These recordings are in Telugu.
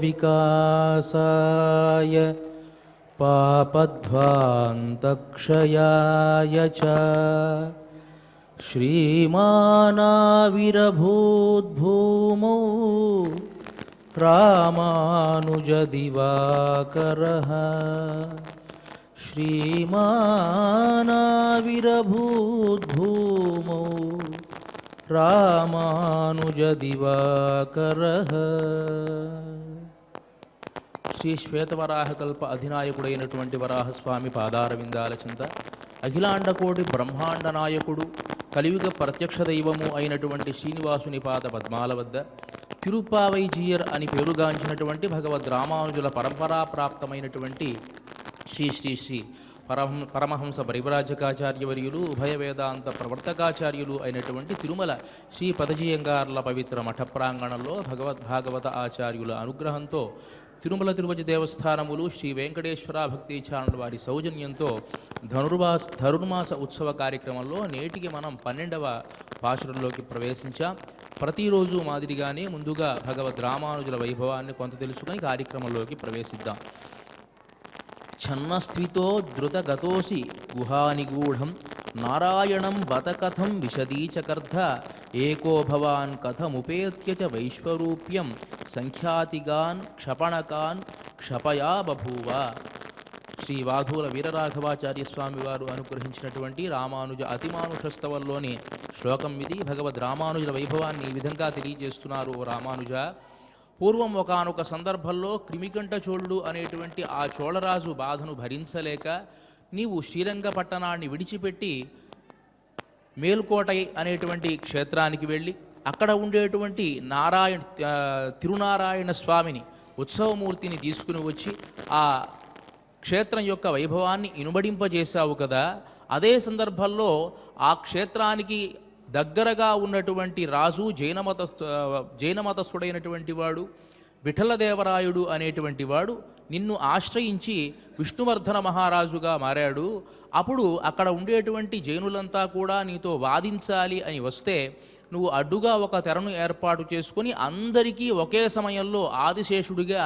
विकासाय पापध्वान्तक्षयाय च श्रीमानाविरभूद्भूमौ रामानुजदिवाकरः श्रीमानाविरभूद्भूमौ రామానుజదివాకరః. శ్రీ శ్వేతవరాహకల్ప అధినాయకుడైనటువంటి వరాహస్వామి పాదారవిందాల చింత అఖిలాండకోటి బ్రహ్మాండ నాయకుడు కలియుగ ప్రత్యక్ష దైవము అయినటువంటి శ్రీనివాసుని పాద పద్మాల వద్ద తిరుప్పావైజీయర్ అని పేరుగాంచినటువంటి భగవద్ రామానుజుల పరంపరాప్రాప్తమైనటువంటి శ్రీ శ్రీ శ్రీ పరమహంస పరివ్రాజకాచార్యవర్యులు ఉభయ వేదాంత ప్రవర్తకాచార్యులు అయినటువంటి తిరుమల శ్రీ పదజీయంగార్ల పవిత్ర మఠ ప్రాంగణంలో భగవద్భాగవత ఆచార్యుల అనుగ్రహంతో తిరుమల తిరుపతి దేవస్థానములు శ్రీ వెంకటేశ్వర భక్తిచారణుల వారి సౌజన్యంతో ధనుర్మాస ఉత్సవ కార్యక్రమంలో నేటికి మనం 12వ పాశురంలోకి ప్రవేశించాం. ప్రతిరోజు మాదిరిగానే ముందుగా భగవద్ రామానుజుల వైభవాన్ని కొంత తెలుసుకొని కార్యక్రమంలోకి ప్రవేశిద్దాం. ఛన్నస్త్వితో ద్రుతగతోసి గుహానిగూఢం నారాయణం బత కథం విశదీచకర్ధ ఏకో భవాన్ కథముపేత్య చ వైశ్వరూప్యం సంఖ్యాతిగాన్ క్షపణకాన్ క్షపయా బభూవ. శ్రీ వాధూల వీరరాఘవాచార్య స్వామి వారు అనుగ్రహించినటువంటి రామానుజ అతిమానుషస్తవంలోని శ్లోకం ఇది. భగవద్ రామానుజుల వైభవాన్ని ఈ విధంగా తెలియజేస్తున్నారు. ఓ రామానుజ, పూర్వం ఒకానొక సందర్భంలో క్రిమికంఠ చోళుడు అనేటువంటి ఆ చోళరాజు బాధను భరించలేక నీవు శ్రీరంగపట్టణాన్ని విడిచిపెట్టి మేల్కోటై అనేటువంటి క్షేత్రానికి వెళ్ళి అక్కడ ఉండేటువంటి తిరునారాయణ స్వామిని ఉత్సవమూర్తిని తీసుకుని వచ్చి ఆ క్షేత్రం యొక్క వైభవాన్ని ఇనుబడింపజేశావు కదా. అదే సందర్భంలో ఆ క్షేత్రానికి దగ్గరగా ఉన్నటువంటి రాజు జైనమతస్థుడైనటువంటి వాడు విఠలదేవరాయుడు అనేటువంటి వాడు నిన్ను ఆశ్రయించి విష్ణువర్ధన మహారాజుగా మారాడు. అప్పుడు అక్కడ ఉండేటువంటి జైనులంతా కూడా నీతో వాదించాలి అని వస్తే నువ్వు అడ్డుగా ఒక తెరను ఏర్పాటు చేసుకొని అందరికీ ఒకే సమయంలో ఆదిశేషుడిగా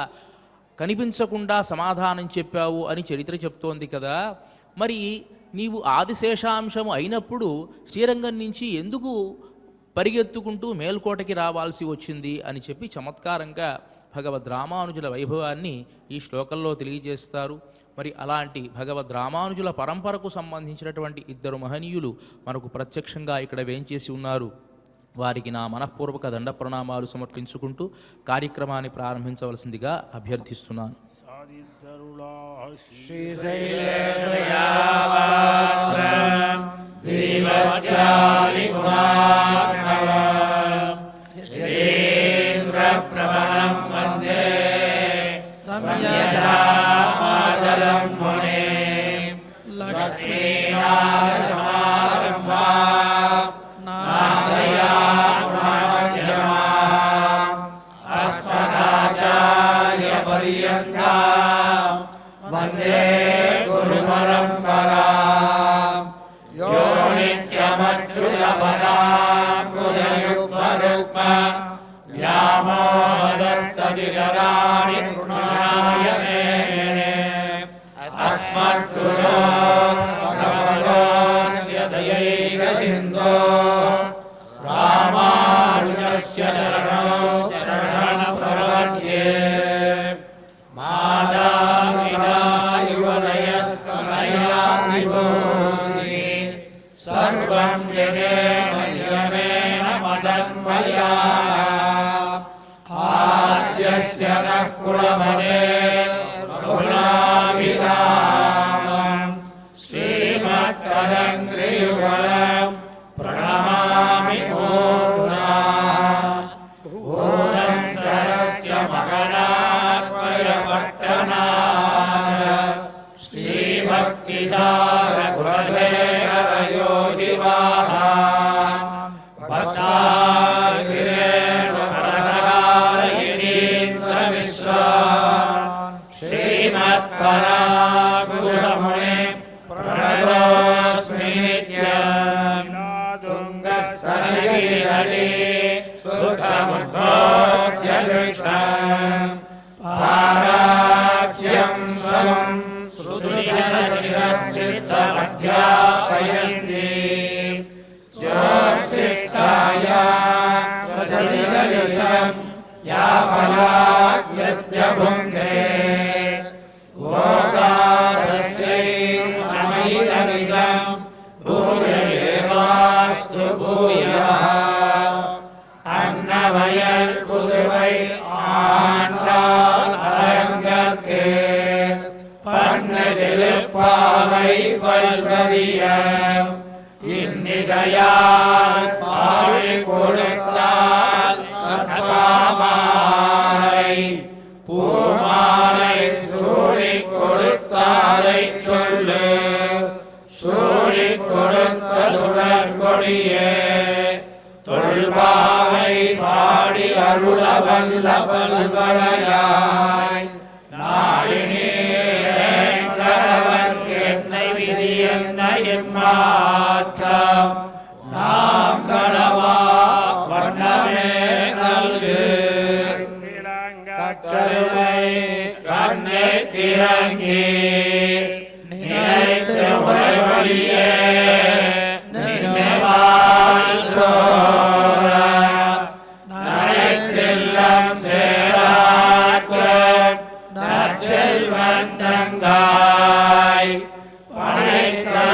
కనిపించకుండా సమాధానం చెప్పావు అని చరిత్ర చెప్తోంది కదా. మరి నీవు ఆదిశేషాంశము అయినప్పుడు శ్రీరంగం నుంచి ఎందుకు పరిగెత్తుకుంటూ మేల్కోటకి రావాల్సి వచ్చింది అని చెప్పి చమత్కారంగా భగవద్ రామానుజుల వైభవాన్ని ఈ శ్లోకంలో తెలియజేస్తారు. మరి అలాంటి భగవద్ రామానుజుల పరంపరకు సంబంధించినటువంటి ఇద్దరు మహనీయులు మనకు ప్రత్యక్షంగా ఇక్కడ వేంచేసి ఉన్నారు. వారికి నా మనఃపూర్వక దండ ప్రణామాలు సమర్పించుకుంటూ కార్యక్రమాన్ని ప్రారంభించవలసిందిగా అభ్యర్థిస్తున్నాను. వందే గురు పరంపరా యో నిత్యమచ్యుతపదాంబుజయుగ్మరుగ్మ వ్యామోహదస్తదిరాణి తృణాయ మేనే అస్మద్గురో భగవతోస్య దయైక సింధో రామానుజస్య చరణో శరణ ప్రపద్యే. సర్వం జనేన నియమేన మదన్వయాన ఆద్యస్య నః కులమనే బహుళాభిరామం శ్రీమత్కరంగ్రియుగళం ప్రణమామి మూర్ధా. ఓం సరస్య మగనాత్మయ పట్టణాయ శ్రీభక్తిసార గుణశేఖర యోగివాహాన్ భక్తాభిరేణ పరకారయణీంద్ర మిశ్రాన్ శ్రీమత్పరాకుశమునే ప్రణతోస్మి నిత్యం. తుంగస్తనగిరితటే సుఖముద్బోధ్య కృష్ణం अध्यापयन्ति ज्योतिष्ठाय स्वसतिगलितं यापलाग्यस्य भुङ्क्ते भोगादस्यै नमैदमिदं भूय एवास्तु भूयः अन्नवयल् पुதுவை ஆண்டாள் அரங்கற்கு பன்னதிருப்பாவை பல்வதிய இன்னிசையால் பாடி கொடுத்தால் நற்பாமாலை பூமாலை சூடிக் கொடுத்தாலை சொல்லு சூடிக் கொடுத்த சுடற்கொடியே தொல்பாவை பாடி அருளவல்ல பல்வளையாய் நாடி நீரவர்க்கு என்னை விதி என்ன எம்மாற்றம் நாம் கடவா வண்ணமே நல்கு கற்றருமை கண்ணை கிறங்கி நினைத்து உரைவழியே நினைவாய் சோர நனைத்தெல்லாம் சேராக்கு நற்செல்வன் தங்காய்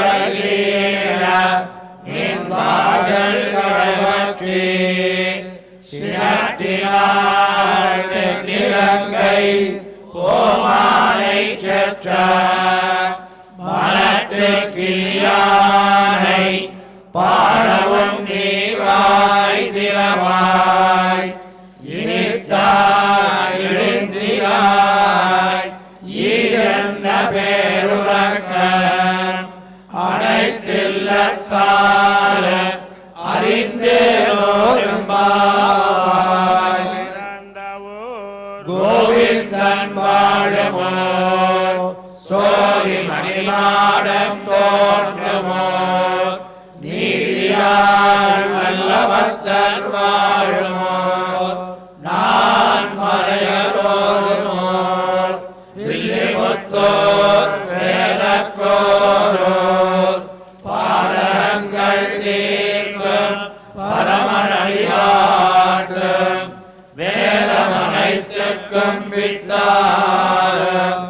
பனைத்தலகீர என் வாசல் கடவற்றி சினத்தினாள் தென்னிலங்கை கோமானை செற்ற மனத்து கிளியானை பாடவும் நீவாய் திறவாய் இனித்தாய் எழுந்திராய் ஈரன்ன பேருறக்க அனைத்தில்லத்தார அறிந்தேரோரும்பாய் கோவிந்தன் வாழமோ சோதி மணிமாடம் தோன்றுமோ நீதியால் வல்லவத்தர் வாழுமோ நான் மறையலோதுமோ வில்லிபுத்தோர் வேதக்கோரோர் பாரங்கள் தீர்க்கும் பரமனடியாற்றும் வேதமனைத்துக்கும் வித்தாரும்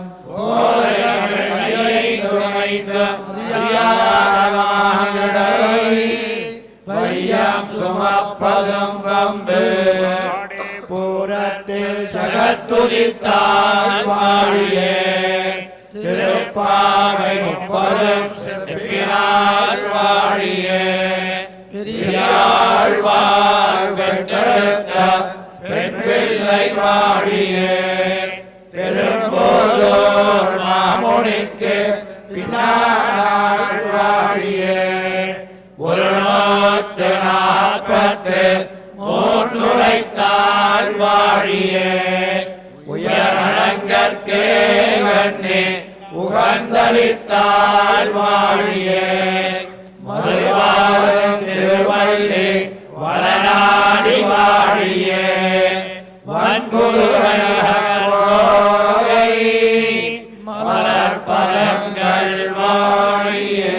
வையம் சுமப்பதும் வம்பு பூரத்தில் ஜகத்துதித்தால் வாழியே திருப்பாவை முப்பதும் செப்பினால் வாழியே பெரியாழ்வார் பெற்றெடுத்த பெண் பிள்ளை வாழியே பெரும்போதோர் மாமுனிக்கு பின்னால் வாழியே ஒரு 143 வாழியே உயரணங்கற்கே கண்ணே உகந்தளித்தால் வாழியே மறுவாரும் திருவள்ளி வளநாடி வாழியே வன்குருகை மலர்பலங்கள் வாழியே.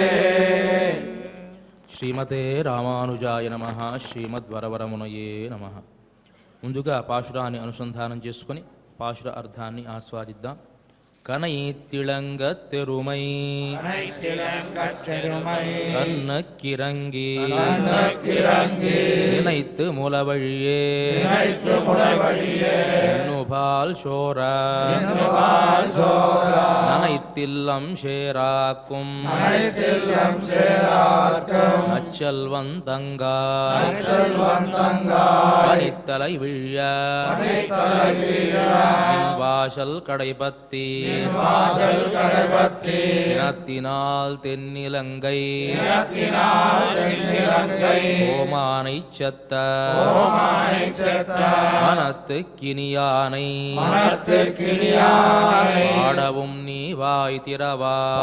శ్రీమతే రామానుజాయ నమః. శ్రీమద్వరవరమునయే నమః. ముందుగా పాశురాన్ని అనుసంధానం చేసుకొని పాశుర అర్థాన్ని ఆస్వాదిద్దాం. கனைத்திளங்கத்தெருமை கண்ணக்கிரங்கி நினைத்து முலவழியே நுபால் சோர நனைத்தில்லம் சேராக்கும் அச்சல்வந்தங்காய் பனித்தலை விழிய வாசல் கடைபத்தி சினத்தினால் தென்னிலங்கை ஓமானை செத்த மனத்து கினியானை ஆடவும் நீ வாய் திறவாய்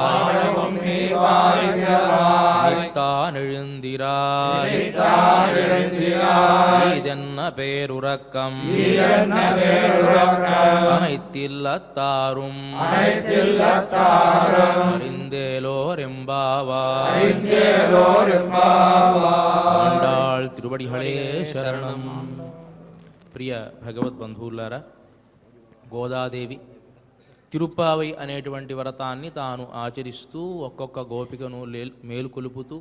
இடித்தானெழுந்திராய் இடித்தானெழுந்திராய் இதென்ன பேருறக்கம் இதென்ன பேருறக்கம் அனைத்தில்லத்தாரும் அனைத்தில்லத்தாரும் அறிந்தேலோரெம்பாவாய் அறிந்தேலோரெம்பாவாய். ஆண்டாள் తిరువడిகளே శరణం. ప్రియ భగవద్ బంధువులారా, గోదాదేవి తిరుప్పావై అనేటువంటి వ్రతాన్ని తాను ఆచరిస్తూ ఒక్కొక్క గోపికను మేలుకొలుపుతూ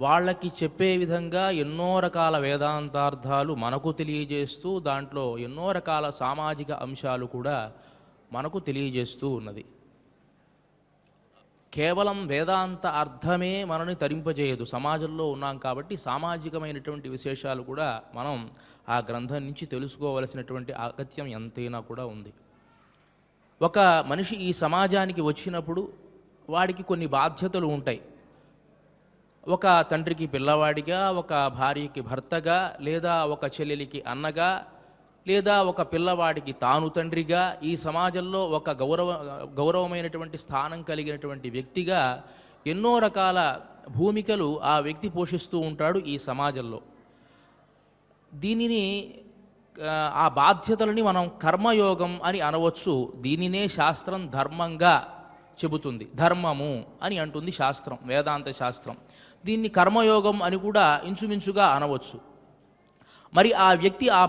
వాళ్ళకి చెప్పే విధంగా ఎన్నో రకాల వేదాంతార్థాలు మనకు తెలియజేస్తూ దాంట్లో ఎన్నో రకాల సామాజిక అంశాలు కూడా మనకు తెలియజేస్తూ ఉన్నది. కేవలం వేదాంత అర్థమే మనని తరింపజేయదు. సమాజంలో ఉన్నాం కాబట్టి సామాజికమైనటువంటి విశేషాలు కూడా మనం ఆ గ్రంథం నుంచి తెలుసుకోవలసినటువంటి అగత్యం ఎంతైనా కూడా ఉంది. ఒక మనిషి ఈ సమాజానికి వచ్చినప్పుడు వాడికి కొన్ని బాధ్యతలు ఉంటాయి. ఒక తండ్రికి పిల్లవాడిగా, ఒక భార్యకి భర్తగా, లేదా ఒక చెల్లెలికి అన్నగా, లేదా ఒక పిల్లవాడికి తాను తండ్రిగా, ఈ సమాజంలో ఒక గౌరవమైనటువంటి స్థానం కలిగినటువంటి వ్యక్తిగా ఎన్నో రకాల భూమికలు ఆ వ్యక్తి పోషిస్తూ ఉంటాడు ఈ సమాజంలో. దీనిని ఆ బాధ్యతలని మనం కర్మయోగం అని అనవచ్చు. దీనినే శాస్త్రం ధర్మంగా చెబుతుంది. ధర్మము అని అంటుంది శాస్త్రం, వేదాంత శాస్త్రం. దీన్ని కర్మయోగం అని కూడా ఇంచుమించుగా అనవచ్చు. మరి ఆ వ్యక్తి ఆ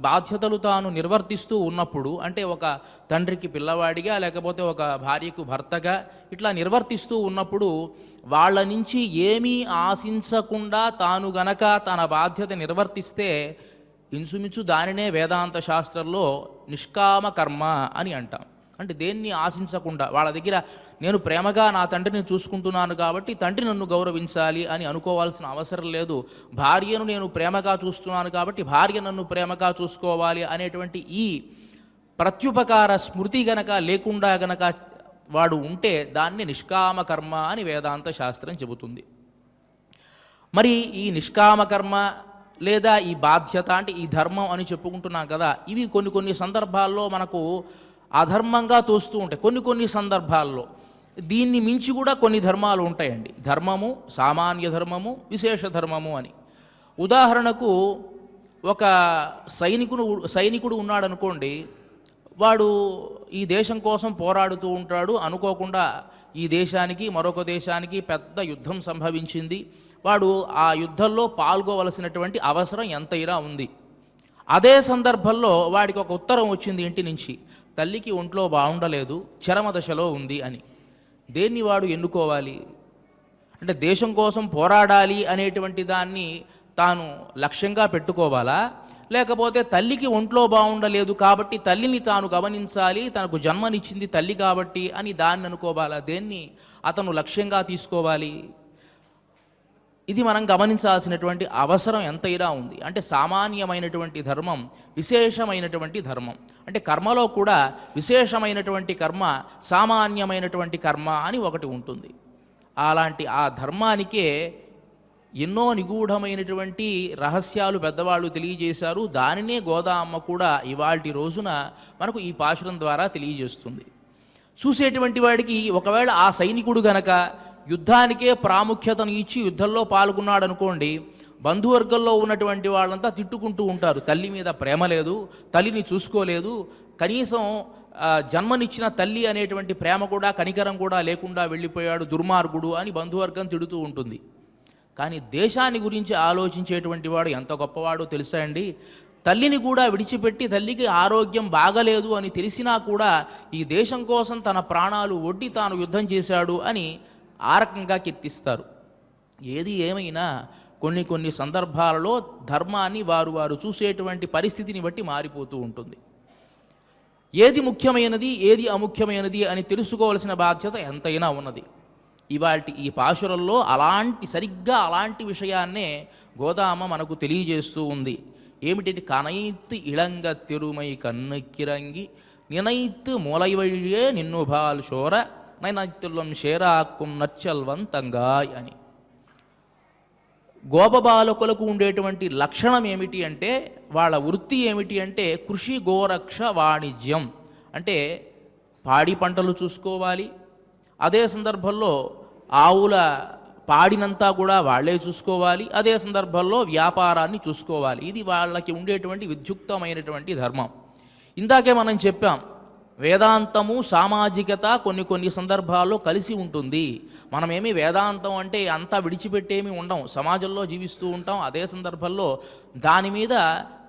బాధ్యతలు తాను నిర్వర్తిస్తూ ఉన్నప్పుడు, అంటే ఒక తండ్రికి పిల్లవాడిగా, లేకపోతే ఒక భార్యకు భర్తగా ఇట్లా నిర్వర్తిస్తూ ఉన్నప్పుడు వాళ్ళ నుంచి ఏమీ ఆశించకుండా తాను గనక తన బాధ్యత నిర్వర్తిస్తే ఇంచుమించు దానినే వేదాంత శాస్త్రంలో నిష్కామ కర్మ అని అంటాం. అంటే దేన్ని ఆశించకుండా, వాళ్ళ దగ్గర నేను ప్రేమగా నా తండ్రిని చూసుకుంటున్నాను కాబట్టి తండ్రి నన్ను గౌరవించాలి అని అనుకోవాల్సిన అవసరం లేదు. భార్యను నేను ప్రేమగా చూస్తున్నాను కాబట్టి భార్య నన్ను ప్రేమగా చూసుకోవాలి అనేటువంటి ఈ ప్రత్యుపకార స్మృతి గనక లేకుండా గనక వాడు ఉంటే దాన్ని నిష్కామ కర్మ అని వేదాంత శాస్త్రం చెబుతుంది. మరి ఈ నిష్కామ కర్మ లేదా ఈ బాధ్యత అంటే ఈ ధర్మం అని చెప్పుకుంటున్నాం కదా, ఇవి కొన్ని సందర్భాల్లో మనకు అధర్మంగా తోస్తూ ఉంటాయి. కొన్ని సందర్భాల్లో దీన్ని మించి కూడా కొన్ని ధర్మాలు ఉంటాయండి. ధర్మము, సామాన్య ధర్మము, విశేష ధర్మము అని. ఉదాహరణకు ఒక సైనికుడు ఉన్నాడనుకోండి. వాడు ఈ దేశం కోసం పోరాడుతూ ఉంటాడు. అనుకోకుండా ఈ దేశానికి మరొక దేశానికి పెద్ద యుద్ధం సంభవించింది. వాడు ఆ యుద్ధంలో పాల్గొవలసినటువంటి అవసరం ఎంతైనా ఉంది. అదే సందర్భంలో వాడికి ఒక ఉత్తరం వచ్చింది ఇంటి నుంచి, తల్లికి ఒంట్లో బాగుండలేదు, చరమదశలో ఉంది అని. దేన్ని వాడు ఎన్నుకోవాలి? అంటే దేశం కోసం పోరాడాలి అనేటువంటి దాన్ని తాను లక్ష్యంగా పెట్టుకోవాలా, లేకపోతే తల్లికి ఒంట్లో బాగుండలేదు కాబట్టి తల్లిని తాను గమనించాలి, తనకు జన్మనిచ్చింది తల్లి కాబట్టి అని దాన్ని అనుకోవాలా? దేన్ని అతను లక్ష్యంగా తీసుకోవాలి? ఇది మనం గమనించాల్సినటువంటి అవసరం ఎంతైనా ఉంది. అంటే సామాన్యమైనటువంటి ధర్మం, విశేషమైనటువంటి ధర్మం. అంటే కర్మలో కూడా విశేషమైనటువంటి కర్మ, సామాన్యమైనటువంటి కర్మ అని ఒకటి ఉంటుంది. అలాంటి ఆ ధర్మానికే ఎన్నో నిగూఢమైనటువంటి రహస్యాలు పెద్దవాళ్ళు తెలియజేశారు. దానినే గోదామ్మ కూడా ఇవాల్టి రోజున మనకు ఈ పాశురం ద్వారా తెలియజేస్తుంది. చూసేటువంటి వాడికి ఒకవేళ ఆ సైనికుడు గనక యుద్ధానికే ప్రాముఖ్యతను ఇచ్చి యుద్ధంలో పాల్గొన్నాడు అనుకోండి, బంధువర్గంలో ఉన్నటువంటి వాళ్ళంతా తిట్టుకుంటూ ఉంటారు. తల్లి మీద ప్రేమ లేదు, తల్లిని చూసుకోలేదు, కనీసం జన్మనిచ్చిన తల్లి అనేటువంటి ప్రేమ కూడా కనికరం కూడా లేకుండా వెళ్ళిపోయాడు, దుర్మార్గుడు అని బంధువర్గం తిడుతూ ఉంటుంది. కానీ దేశాన్ని గురించి ఆలోచించేటువంటి వాడు ఎంత గొప్పవాడో తెలుసా అండి? తల్లిని కూడా విడిచిపెట్టి తల్లికి ఆరోగ్యం బాగలేదు అని తెలిసినా కూడా ఈ దేశం కోసం తన ప్రాణాలు ఒడ్డి తాను యుద్ధం చేశాడు అని ఆ రకంగా కీర్తిస్తారు. ఏది ఏమైనా కొన్ని సందర్భాలలో ధర్మాన్ని వారు చూసేటువంటి పరిస్థితిని బట్టి మారిపోతూ ఉంటుంది. ఏది ముఖ్యమైనది, ఏది అముఖ్యమైనది అని తెలుసుకోవాల్సిన బాధ్యత ఎంతైనా ఉన్నది. ఇవాల్టి ఈ పాశురంలో సరిగ్గా అలాంటి విషయాన్నే గోదామ మనకు తెలియజేస్తూ ఉంది. ఏమిటి? కనైత్ ఇళంగ తెరుమై కన్నుక్కిరంగి నినైత్ మూలైవழியே నిన్ను బాల్ శోర నైనైతుల్లం షేరాక్కుం నచ్చల్వంతంగాయ్ అని. గోపబాలకులకు ఉండేటువంటి లక్షణం ఏమిటి అంటే, వాళ్ళ వృత్తి ఏమిటి అంటే కృషి గోరక్ష వాణిజ్యం. అంటే పాడి పంటలు చూసుకోవాలి, అదే సందర్భంలో ఆవుల పాడినంతా కూడా వాళ్ళే చూసుకోవాలి, అదే సందర్భంలో వ్యాపారాన్ని చూసుకోవాలి. ఇది వాళ్ళకి ఉండేటువంటి విద్యుక్తమైనటువంటి ధర్మం. ఇందాకే మనం చెప్పాం, వేదాంతము సామాజికత కొన్ని సందర్భాల్లో కలిసి ఉంటుంది. మనమేమి వేదాంతం అంటే అంతా విడిచిపెట్టేమి ఉండం, సమాజంలో జీవిస్తూ ఉంటాం. అదే సందర్భంలో దాని మీద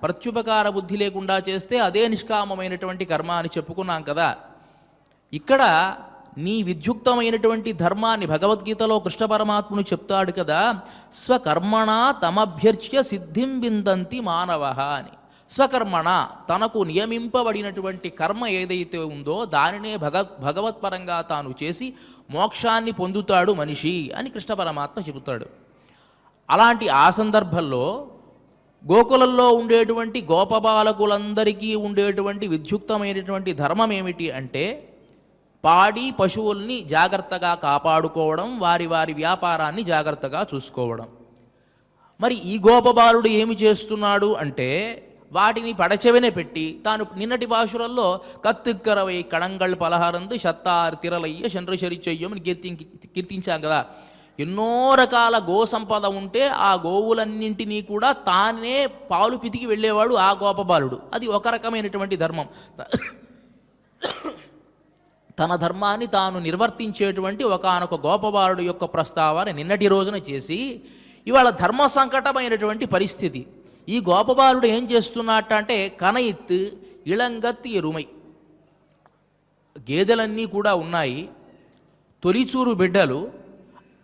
ప్రత్యుపకార బుద్ధి లేకుండా చేస్తే అదే నిష్కామమైనటువంటి కర్మ అని చెప్పుకున్నాం కదా. ఇక్కడ నీ విద్యుక్తమైనటువంటి ధర్మాన్ని భగవద్గీతలో కృష్ణ పరమాత్ముడు చెప్తాడు కదా, స్వకర్మణ తమభ్యర్చ్య సిద్ధిం విందంతి మానవః అని. స్వకర్మణ, తనకు నియమింపబడినటువంటి కర్మ ఏదైతే ఉందో దానినే భగవత్పరంగా తాను చేసి మోక్షాన్ని పొందుతాడు మనిషి అని కృష్ణ పరమాత్మ చెబుతాడు. అలాంటి ఆ సందర్భంలో గోకులంలో ఉండేటువంటి గోపబాలకులందరికీ ఉండేటువంటి విద్యుక్తమైనటువంటి ధర్మం ఏమిటి అంటే, పాడి పశువుల్ని జాగ్రత్తగా కాపాడుకోవడం, వారి వారి వ్యాపారాన్ని జాగ్రత్తగా చూసుకోవడం. మరి ఈ గోపబాలుడు ఏమి చేస్తున్నాడు అంటే, వాటిని పడచెవిన పెట్టి తాను నిన్నటి భాషలలో కత్తిక్కరవై కడంగళ్ పలహారందు షత్తారు తిరలయ్య చంద్రశరి చెయ్యమని కీర్తించాం కదా. ఎన్నో రకాల గో సంపద ఉంటే ఆ గోవులన్నింటినీ కూడా తానే పాలు పితికి వెళ్ళేవాడు ఆ గోపబాలుడు. అది ఒక రకమైనటువంటి ధర్మం. తన ధర్మాన్ని తాను నిర్వర్తించేటువంటి ఒకానొక గోపబాలుడు యొక్క ప్రస్తావన నిన్నటి రోజున చేసి, ఇవాళ ధర్మ సంకటమైనటువంటి పరిస్థితి. ఈ గోపబాలుడు ఏం చేస్తున్నట్ట అంటే, కనయిత్ ఇళంగత్ ఎరుమై, గేదెలన్నీ కూడా ఉన్నాయి, తొలిచూరు బిడ్డలు,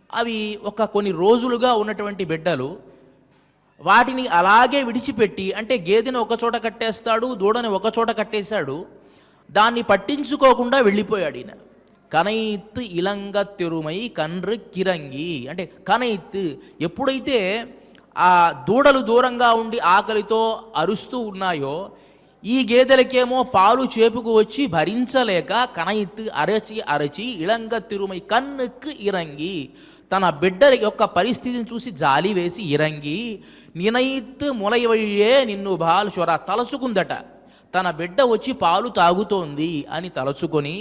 అవి కొన్ని రోజులుగా ఉన్నటువంటి బిడ్డలు. వాటిని అలాగే విడిచిపెట్టి, అంటే గేదెని ఒకచోట కట్టేస్తాడు, దూడని ఒకచోట కట్టేశాడు, దాన్ని పట్టించుకోకుండా వెళ్ళిపోయాడు ఈయన. కనయిత్ ఇలంగ తెరుమై కన్రు కిరంగి అంటే కనయిత్, ఎప్పుడైతే ఆ దూడలు దూరంగా ఉండి ఆకలితో అరుస్తూ ఉన్నాయో, ఈ గేదెలకేమో పాలు చేపుకు వచ్చి భరించలేక కనయిత్ అరచి ఇళంగ తిరుమై కన్నుకు ఇరంగి, తన బిడ్డ యొక్క పరిస్థితిని చూసి జాలి వేసి ఇరంగి, నినయిత్ ములయవయ్యే నిన్ను బాలు చొర, తలచుకుందట. తన బిడ్డ వచ్చి పాలు తాగుతోంది అని తలచుకొని,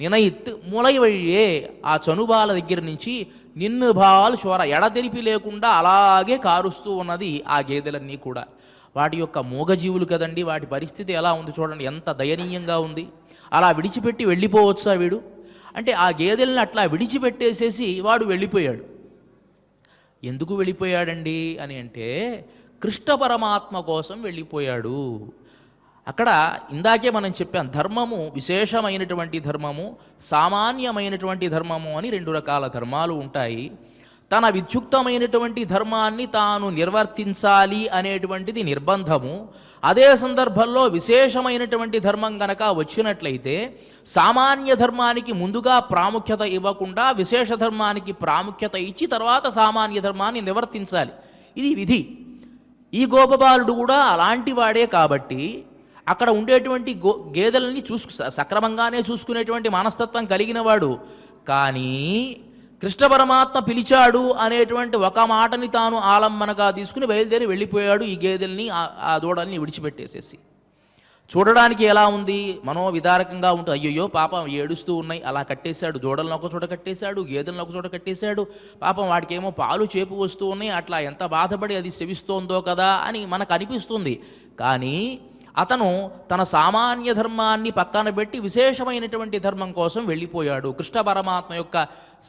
నినయిత్ ములయవయ్యే, ఆ చనుబాల దగ్గర నుంచి నిన్ను బాలు చొర, ఎడతెరిపి లేకుండా అలాగే కారుస్తూ ఉన్నది ఆ గేదెలన్నీ కూడా. వాటి యొక్క మూగజీవులు కదండి, వాటి పరిస్థితి ఎలా ఉంది చూడండి, ఎంత దయనీయంగా ఉంది. అలా విడిచిపెట్టి వెళ్ళిపోవచ్చా వీడు అంటే, ఆ గేదెల్ని అట్లా విడిచిపెట్టేసేసి వాడు వెళ్ళిపోయాడు. ఎందుకు వెళ్ళిపోయాడండి అని అంటే, కృష్ణ పరమాత్మ కోసం వెళ్ళిపోయాడు. అక్కడ ఇందాకే మనం చెప్పాం, ధర్మము విశేషమైనటువంటి ధర్మము, సామాన్యమైనటువంటి ధర్మము అని రెండు రకాల ధర్మాలు ఉంటాయి. తన విద్యుక్తమైనటువంటి ధర్మాన్ని తాను నిర్వర్తించాలి అనేటువంటిది నిర్బంధము. అదే సందర్భంలో విశేషమైనటువంటి ధర్మం గనక వచ్చినట్లయితే సామాన్య ధర్మానికి ముందుగా ప్రాముఖ్యత ఇవ్వకుండా విశేష ధర్మానికి ప్రాముఖ్యత ఇచ్చి తర్వాత సామాన్య ధర్మాన్ని నిర్వర్తించాలి. ఇది విధి. ఈ గోపబాలుడు కూడా అలాంటి వాడే కాబట్టి అక్కడ ఉండేటువంటి గేదెలని సక్రమంగానే చూసుకునేటువంటి మనస్తత్వం కలిగిన వాడు. కానీ కృష్ణ పరమాత్మ పిలిచాడు అనేటువంటి ఒక మాటని తాను ఆలంబనగా తీసుకుని బయలుదేరి వెళ్ళిపోయాడు. ఈ గేదెల్ని ఆ దూడల్ని విడిచిపెట్టేసేసి. చూడడానికి ఎలా ఉంది, మనోవిదారకంగా ఉంటుంది. అయ్యయ్యో పాపం ఏడుస్తూ ఉన్నాయి, అలా కట్టేశాడు, దూడలను ఒక చోట కట్టేశాడు, గేదెలను ఒక చోట కట్టేశాడు, పాపం వాటికేమో పాలు చేపు వస్తూ ఉన్నాయి, అట్లా ఎంత బాధపడి అది సెవిస్తోందో కదా అని మనకు అనిపిస్తుంది. కానీ అతను తన సామాన్య ధర్మాన్ని పక్కన పెట్టి విశేషమైనటువంటి ధర్మం కోసం వెళ్ళిపోయాడు, కృష్ణ పరమాత్మ యొక్క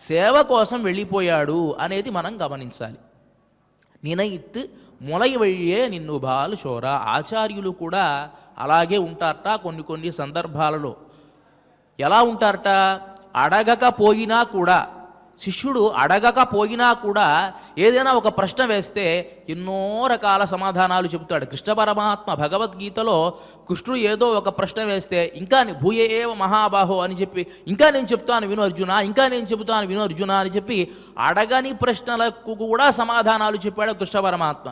సేవ కోసం వెళ్ళిపోయాడు అనేది మనం గమనించాలి. నినయిత్ ములై వయ్యే నిన్ను బాలు చోర. ఆచార్యులు కూడా అలాగే ఉంటారట. కొన్ని సందర్భాలలో ఎలా ఉంటారట, అడగకపోయినా కూడా, శిష్యుడు అడగకపోయినా కూడా ఏదైనా ఒక ప్రశ్న వేస్తే ఎన్నో రకాల సమాధానాలు చెబుతాడు. కృష్ణ పరమాత్మ భగవద్గీతలో కృష్ణుడు ఏదో ఒక ప్రశ్న వేస్తే ఇంకా భూయే ఏవ మహాబాహో అని చెప్పి, ఇంకా నేను చెప్తాను విను అర్జున, ఇంకా నేను చెబుతాను విను అర్జున అని చెప్పి అడగని ప్రశ్నలకు కూడా సమాధానాలు చెప్పాడు కృష్ణ పరమాత్మ.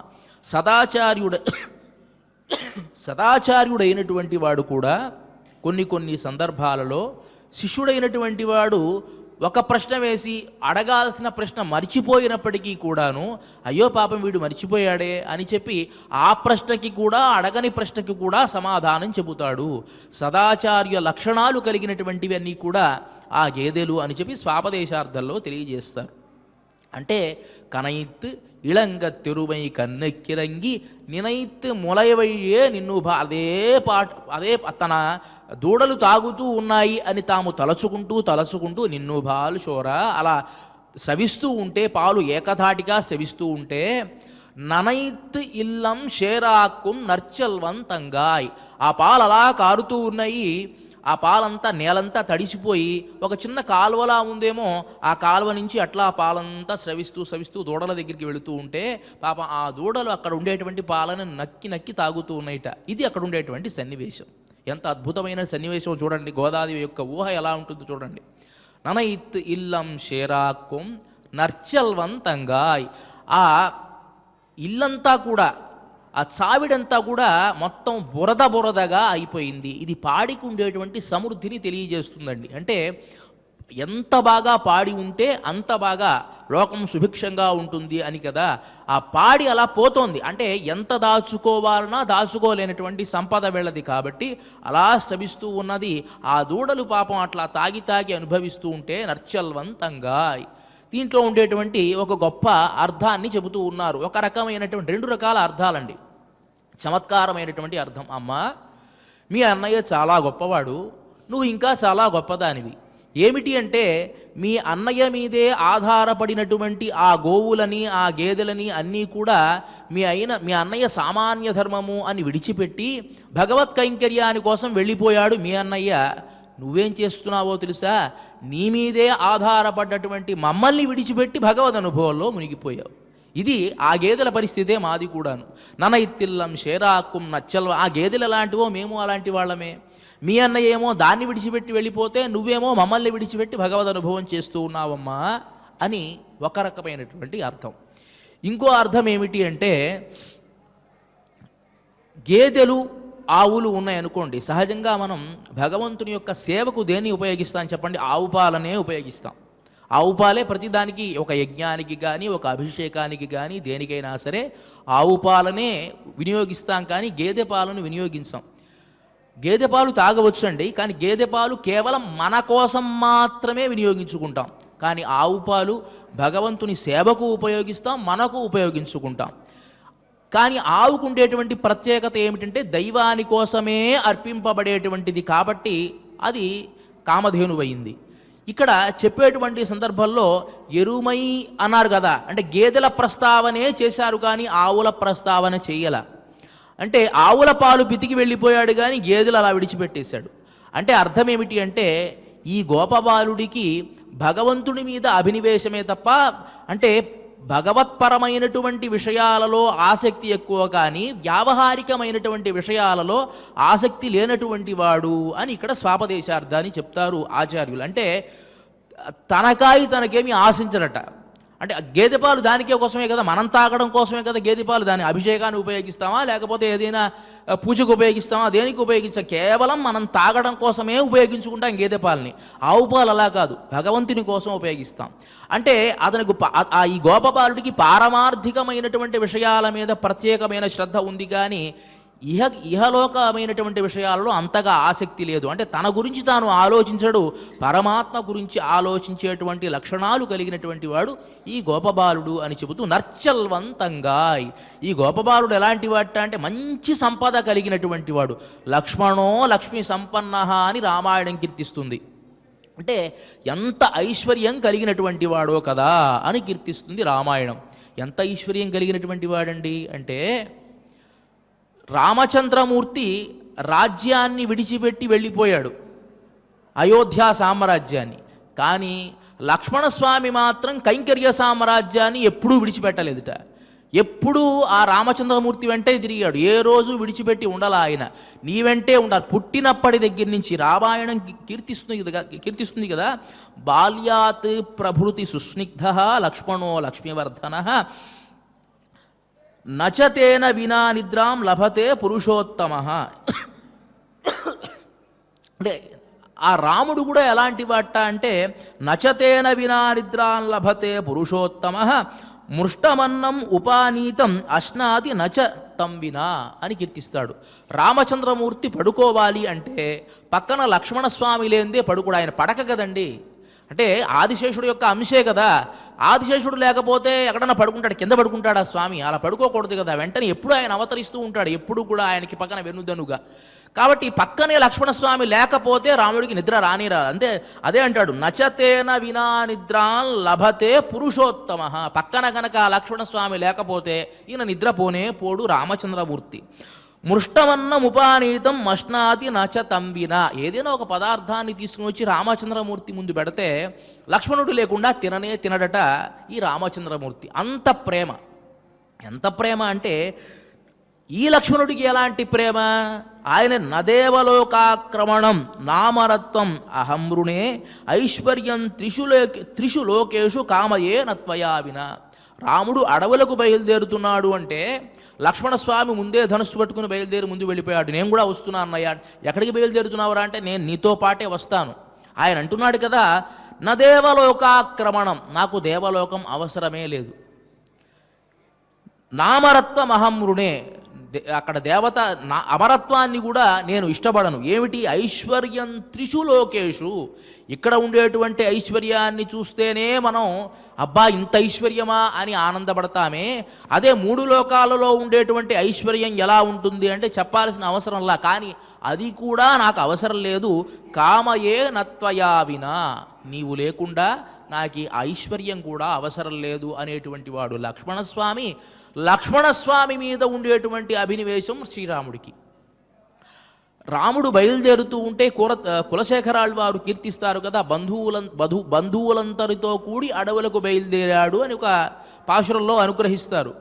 సదాచార్యుడైనటువంటి వాడు కూడా కొన్ని సందర్భాలలో శిష్యుడైనటువంటి వాడు ఒక ప్రశ్న వేసి అడగాల్సిన ప్రశ్న మర్చిపోయినప్పటికీ కూడాను, అయ్యో పాపం వీడు మర్చిపోయాడే అని చెప్పి ఆ ప్రశ్నకి కూడా, అడగని ప్రశ్నకి కూడా సమాధానం చెబుతాడు. సదాచార్య లక్షణాలు కలిగినటువంటివన్నీ కూడా ఆ గేదెలు అని చెప్పి స్వాపదేశార్థంలో తెలియజేస్తారు. అంటే కనైత్ ఇళంగ తెరువై కన్నెక్కిరంగి నినైత్ ములయవయ్యే నిన్ను అదే తన దూడలు తాగుతూ ఉన్నాయి అని తాము తలచుకుంటూ నిన్ను బాలు షోరా అలా స్రవిస్తూ ఉంటే, పాలు ఏకధాటిగా స్రవిస్తూ ఉంటే, ననైత్ ఇల్లం షేరాక్కుం నర్చల్వంతంగాయ్, ఆ పాలు అలా కారుతూ ఉన్నాయి. ఆ పాలంతా నేలంతా తడిసిపోయి ఒక చిన్న కాలువలా ఉందేమో, ఆ కాలువ నుంచి అట్లా పాలంతా స్రవిస్తూ దూడల దగ్గరికి వెళుతూ ఉంటే పాపం ఆ దూడలు అక్కడ ఉండేటువంటి పాలను నక్కి తాగుతూ ఉన్నాయిట. ఇది అక్కడ ఉండేటువంటి సన్నివేశం. ఎంత అద్భుతమైన సన్నివేశం చూడండి. గోదాదేవి యొక్క ఊహ ఎలా ఉంటుందో చూడండి. ననైత్ ఇల్లం షేరాక్కుం నర్చల్వంతంగాయ్, ఆ ఇల్లంతా కూడా, ఆ చావిడంతా కూడా మొత్తం బురదగా అయిపోయింది. ఇది పాడికి ఉండేటువంటి సమృద్ధిని తెలియజేస్తుందండి. అంటే ఎంత బాగా పాడి ఉంటే అంత బాగా లోకం సుభిక్షంగా ఉంటుంది అని కదా. ఆ పాడి అలా పోతోంది అంటే ఎంత దాచుకోవాలన్నా దాచుకోలేనటువంటి సంపద వెళ్ళది కాబట్టి అలా శ్రమిస్తూ ఉన్నది. ఆ దూడలు పాపం అట్లా తాగి అనుభవిస్తూ ఉంటే నర్చల్వంతంగా. దీంట్లో ఉండేటువంటి ఒక గొప్ప అర్థాన్ని చెబుతూ ఉన్నారు. ఒక రకమైనటువంటి 2 రకాల అర్థాలండి, చమత్కారమైనటువంటి అర్థం. అమ్మా, మీ అన్నయ్య చాలా గొప్పవాడు, నువ్వు ఇంకా చాలా గొప్పదానివి. ఏమిటి అంటే, మీ అన్నయ్య మీదే ఆధారపడినటువంటి ఆ గోవులని ఆ గేదెలని అన్నీ కూడా మీ అన్నయ్య సామాన్య ధర్మము అని విడిచిపెట్టి భగవత్ కైంకర్యాని కోసం వెళ్ళిపోయాడు మీ అన్నయ్య. నువ్వేం చేస్తున్నావో తెలుసా? నీ మీదే ఆధారపడ్డటువంటి మమ్మల్ని విడిచిపెట్టి భగవద్ అనుభవంలో మునిగిపోయావు. ఇది ఆ గేదెల పరిస్థితే మాది కూడాను. ననైత్తిల్లం షేరాక్కుం నచ్చల్వ, ఆ గేదెలు ఎలాంటివో మేము అలాంటి వాళ్ళమే. మీ అన్నయ్య ఏమో దాన్ని విడిచిపెట్టి వెళ్ళిపోతే నువ్వేమో మమ్మల్ని విడిచిపెట్టి భగవద్ అనుభవం చేస్తూ ఉన్నావమ్మా అని ఒక రకమైనటువంటి అర్థం. ఇంకో అర్థం ఏమిటి అంటే, గేదెలు ఆవులు ఉన్నాయనుకోండి, సహజంగా మనం భగవంతుని యొక్క సేవకు దేన్ని ఉపయోగిస్తాం చెప్పండి? ఆవు పాలనే ఉపయోగిస్తాం. ఆవు పాలే ప్రతిదానికి, ఒక యజ్ఞానికి కానీ ఒక అభిషేకానికి కానీ దేనికైనా సరే ఆవు పాలనే వినియోగిస్తాం, కానీ గేదె పాలను వినియోగించాం. గేదె పాలు తాగవచ్చండి, కానీ గేదె పాలు కేవలం మన కోసం మాత్రమే వినియోగించుకుంటాం. కానీ ఆవు పాలు భగవంతుని సేవకు ఉపయోగిస్తాం, మనకు ఉపయోగించుకుంటాం. కానీ ఆవుకు ఉండేటువంటి ప్రత్యేకత ఏమిటంటే దైవాని కోసమే అర్పింపబడేటువంటిది కాబట్టి అది కామధేనువైంది. ఇక్కడ చెప్పేటువంటి సందర్భంలో ఎరుమై అన్నారు కదా, అంటే గేదెల ప్రస్తావనే చేశారు కానీ ఆవుల ప్రస్తావన చెయ్యాల. అంటే ఆవుల పాలు పితికి వెళ్ళిపోయాడు కానీ గేదెలు అలా విడిచిపెట్టేశాడు. అంటే అర్థం ఏమిటి అంటే, ఈ గోపబాలుడికి భగవంతుని మీద అభినివేశమే తప్ప, అంటే భగవత్పరమైనటువంటి విషయాలలో ఆసక్తి ఎక్కువ కానీ వ్యావహారికమైనటువంటి విషయాలలో ఆసక్తి లేనటువంటి వాడు అని ఇక్కడ స్వాపదేశార్థాన్ని చెప్తారు ఆచార్యులు. అంటే తనకేమీ ఆశించడట. అంటే గేదె పాలు దానికే కోసమే కదా, మనం తాగడం కోసమే కదా గేదె పాలు. దాని అభిషేకాన్ని ఉపయోగిస్తామా, లేకపోతే ఏదైనా పూజకు ఉపయోగిస్తామా, దేనికి ఉపయోగిస్తాం? కేవలం మనం తాగడం కోసమే ఉపయోగించుకుంటాం గేదె పాలని. ఆవు పాలు అలా కాదు, భగవంతుని కోసం ఉపయోగిస్తాం. అంటే అతనికి ఈ గోపబాలుడికి పారమార్థికమైనటువంటి విషయాల మీద ప్రత్యేకమైన శ్రద్ధ ఉంది కానీ ఇహలోకమైనటువంటి విషయాలలో అంతగా ఆసక్తి లేదు. అంటే తన గురించి తాను ఆలోచించడు, పరమాత్మ గురించి ఆలోచించేటువంటి లక్షణాలు కలిగినటువంటి వాడు ఈ గోపబాలుడు అని చెబుతూ నర్చల్వంతంగా. ఈ గోపబాలుడు ఎలాంటి వాట అంటే మంచి సంపద కలిగినటువంటి వాడు. లక్ష్మణో లక్ష్మీ సంపన్న అని రామాయణం కీర్తిస్తుంది. అంటే ఎంత ఐశ్వర్యం కలిగినటువంటి వాడో కదా అని కీర్తిస్తుంది రామాయణం. ఎంత ఐశ్వర్యం కలిగినటువంటి వాడండి అంటే, రామచంద్రమూర్తి రాజ్యాన్ని విడిచిపెట్టి వెళ్ళిపోయాడు, అయోధ్య సామ్రాజ్యాన్ని. కానీ లక్ష్మణస్వామి మాత్రం కైంకర్య సామ్రాజ్యాన్ని ఎప్పుడూ విడిచిపెట్టలేదుట. ఎప్పుడూ ఆ రామచంద్రమూర్తి వెంటే తిరిగాడు, ఏ రోజు విడిచిపెట్టి ఉండాలి ఆయన. నీ వెంటే ఉండాలి. పుట్టినప్పటి దగ్గర నుంచి రామాయణం కీర్తిస్తుంది కదా, బాల్యాత్ ప్రభృతి సుస్నిగ్ధ లక్ష్మణో లక్ష్మీవర్ధన నచతేన వినా నిద్రాం లభతే పురుషోత్తమ. అంటే ఆ రాముడు కూడా ఎలాంటి వాట అంటే, నచతేన వినా నిద్రాం లభతే పురుషోత్తమ మృష్టమన్నం ఉపానీతం అశ్నాది నచ తం వినా అని కీర్తిస్తాడు. రామచంద్రమూర్తి పడుకోవాలి అంటే పక్కన లక్ష్మణస్వామి లేనిదే పడుకోడు. ఆయన పడక కదండి, అంటే ఆదిశేషుడు యొక్క అంశే కదా. ఆదిశేషుడు లేకపోతే ఎక్కడన్నా పడుకుంటాడు, కింద పడుకుంటాడు ఆ స్వామి, అలా పడుకోకూడదు కదా. వెంటనే ఎప్పుడు ఆయన అవతరిస్తూ ఉంటాడు, ఎప్పుడు కూడా ఆయనకి పక్కన వెన్నుదన్నుగా. కాబట్టి పక్కనే లక్ష్మణస్వామి లేకపోతే రాముడికి నిద్ర రానిరాదు. అంతే, అదే అంటాడు, నచతేన వినా నిద్రాన్ లభతే పురుషోత్తమ. పక్కన గనక లక్ష్మణస్వామి లేకపోతే ఈయన నిద్రపోనే పోడు రామచంద్రమూర్తి. మృష్టమన్నముపానీతం మష్నాతి నచ తంబిన. ఏదైనా ఒక పదార్థాన్ని తీసుకుని వచ్చి రామచంద్రమూర్తి ముందు పెడితే లక్ష్మణుడు లేకుండా తినడట ఈ రామచంద్రమూర్తి. అంత ప్రేమ. ఎంత ప్రేమ అంటే ఈ లక్ష్మణుడికి ఎలాంటి ప్రేమ? ఆయన నదేవలోకాక్రమణం నామరత్వం అహమృణే ఐశ్వర్యం త్రిషు లోకేషు కామయే నత్వయా విన. రాముడు అడవులకు బయలుదేరుతున్నాడు అంటే లక్ష్మణస్వామి ముందే ధనుస్సు పట్టుకుని బయలుదేరి ముందు వెళ్ళిపోయాడు. నేను కూడా వస్తున్నా అన్నయ్య. ఎక్కడికి బయలుదేరుతున్నావురా అంటే నేను నీతో పాటే వస్తాను. ఆయన అంటున్నాడు కదా, నదేవలోకాక్రమణం, నాకు దేవలోకం అవసరమే లేదు. నామరత్వం అహమృణే, అక్కడ దేవత అమరత్వాన్ని కూడా నేను ఇష్టపడను. ఏమిటి? ఐశ్వర్యం త్రిషు లోకేషు. ఇక్కడ ఉండేటువంటి ఐశ్వర్యాన్ని చూస్తేనే మనం అబ్బా ఇంత ఐశ్వర్యమా అని ఆనందపడతామే. అదే 3 లోకాలలో ఉండేటువంటి ఐశ్వర్యం ఎలా ఉంటుంది అంటే చెప్పాల్సిన అవసరంలా. కానీ అది కూడా నాకు అవసరం లేదు. కామయే నత్వయా వినా, నీవు లేకుండా నాకు ఐశ్వర్యం కూడా అవసరం లేదు అనేటువంటి వాడు లక్ష్మణస్వామి. లక్ష్మణస్వామి మీద ఉండేటువంటి అభినివేశం శ్రీరాముడికి. రాముడు బయలుదేరుతూ ఉంటే కులశేఖరాళ్ళు వారు కీర్తిస్తారు కదా, బంధువులందరితో కూడి అడవులకు బయలుదేరాడు అని ఒక పాశురంలో అనుగ్రహిస్తారు.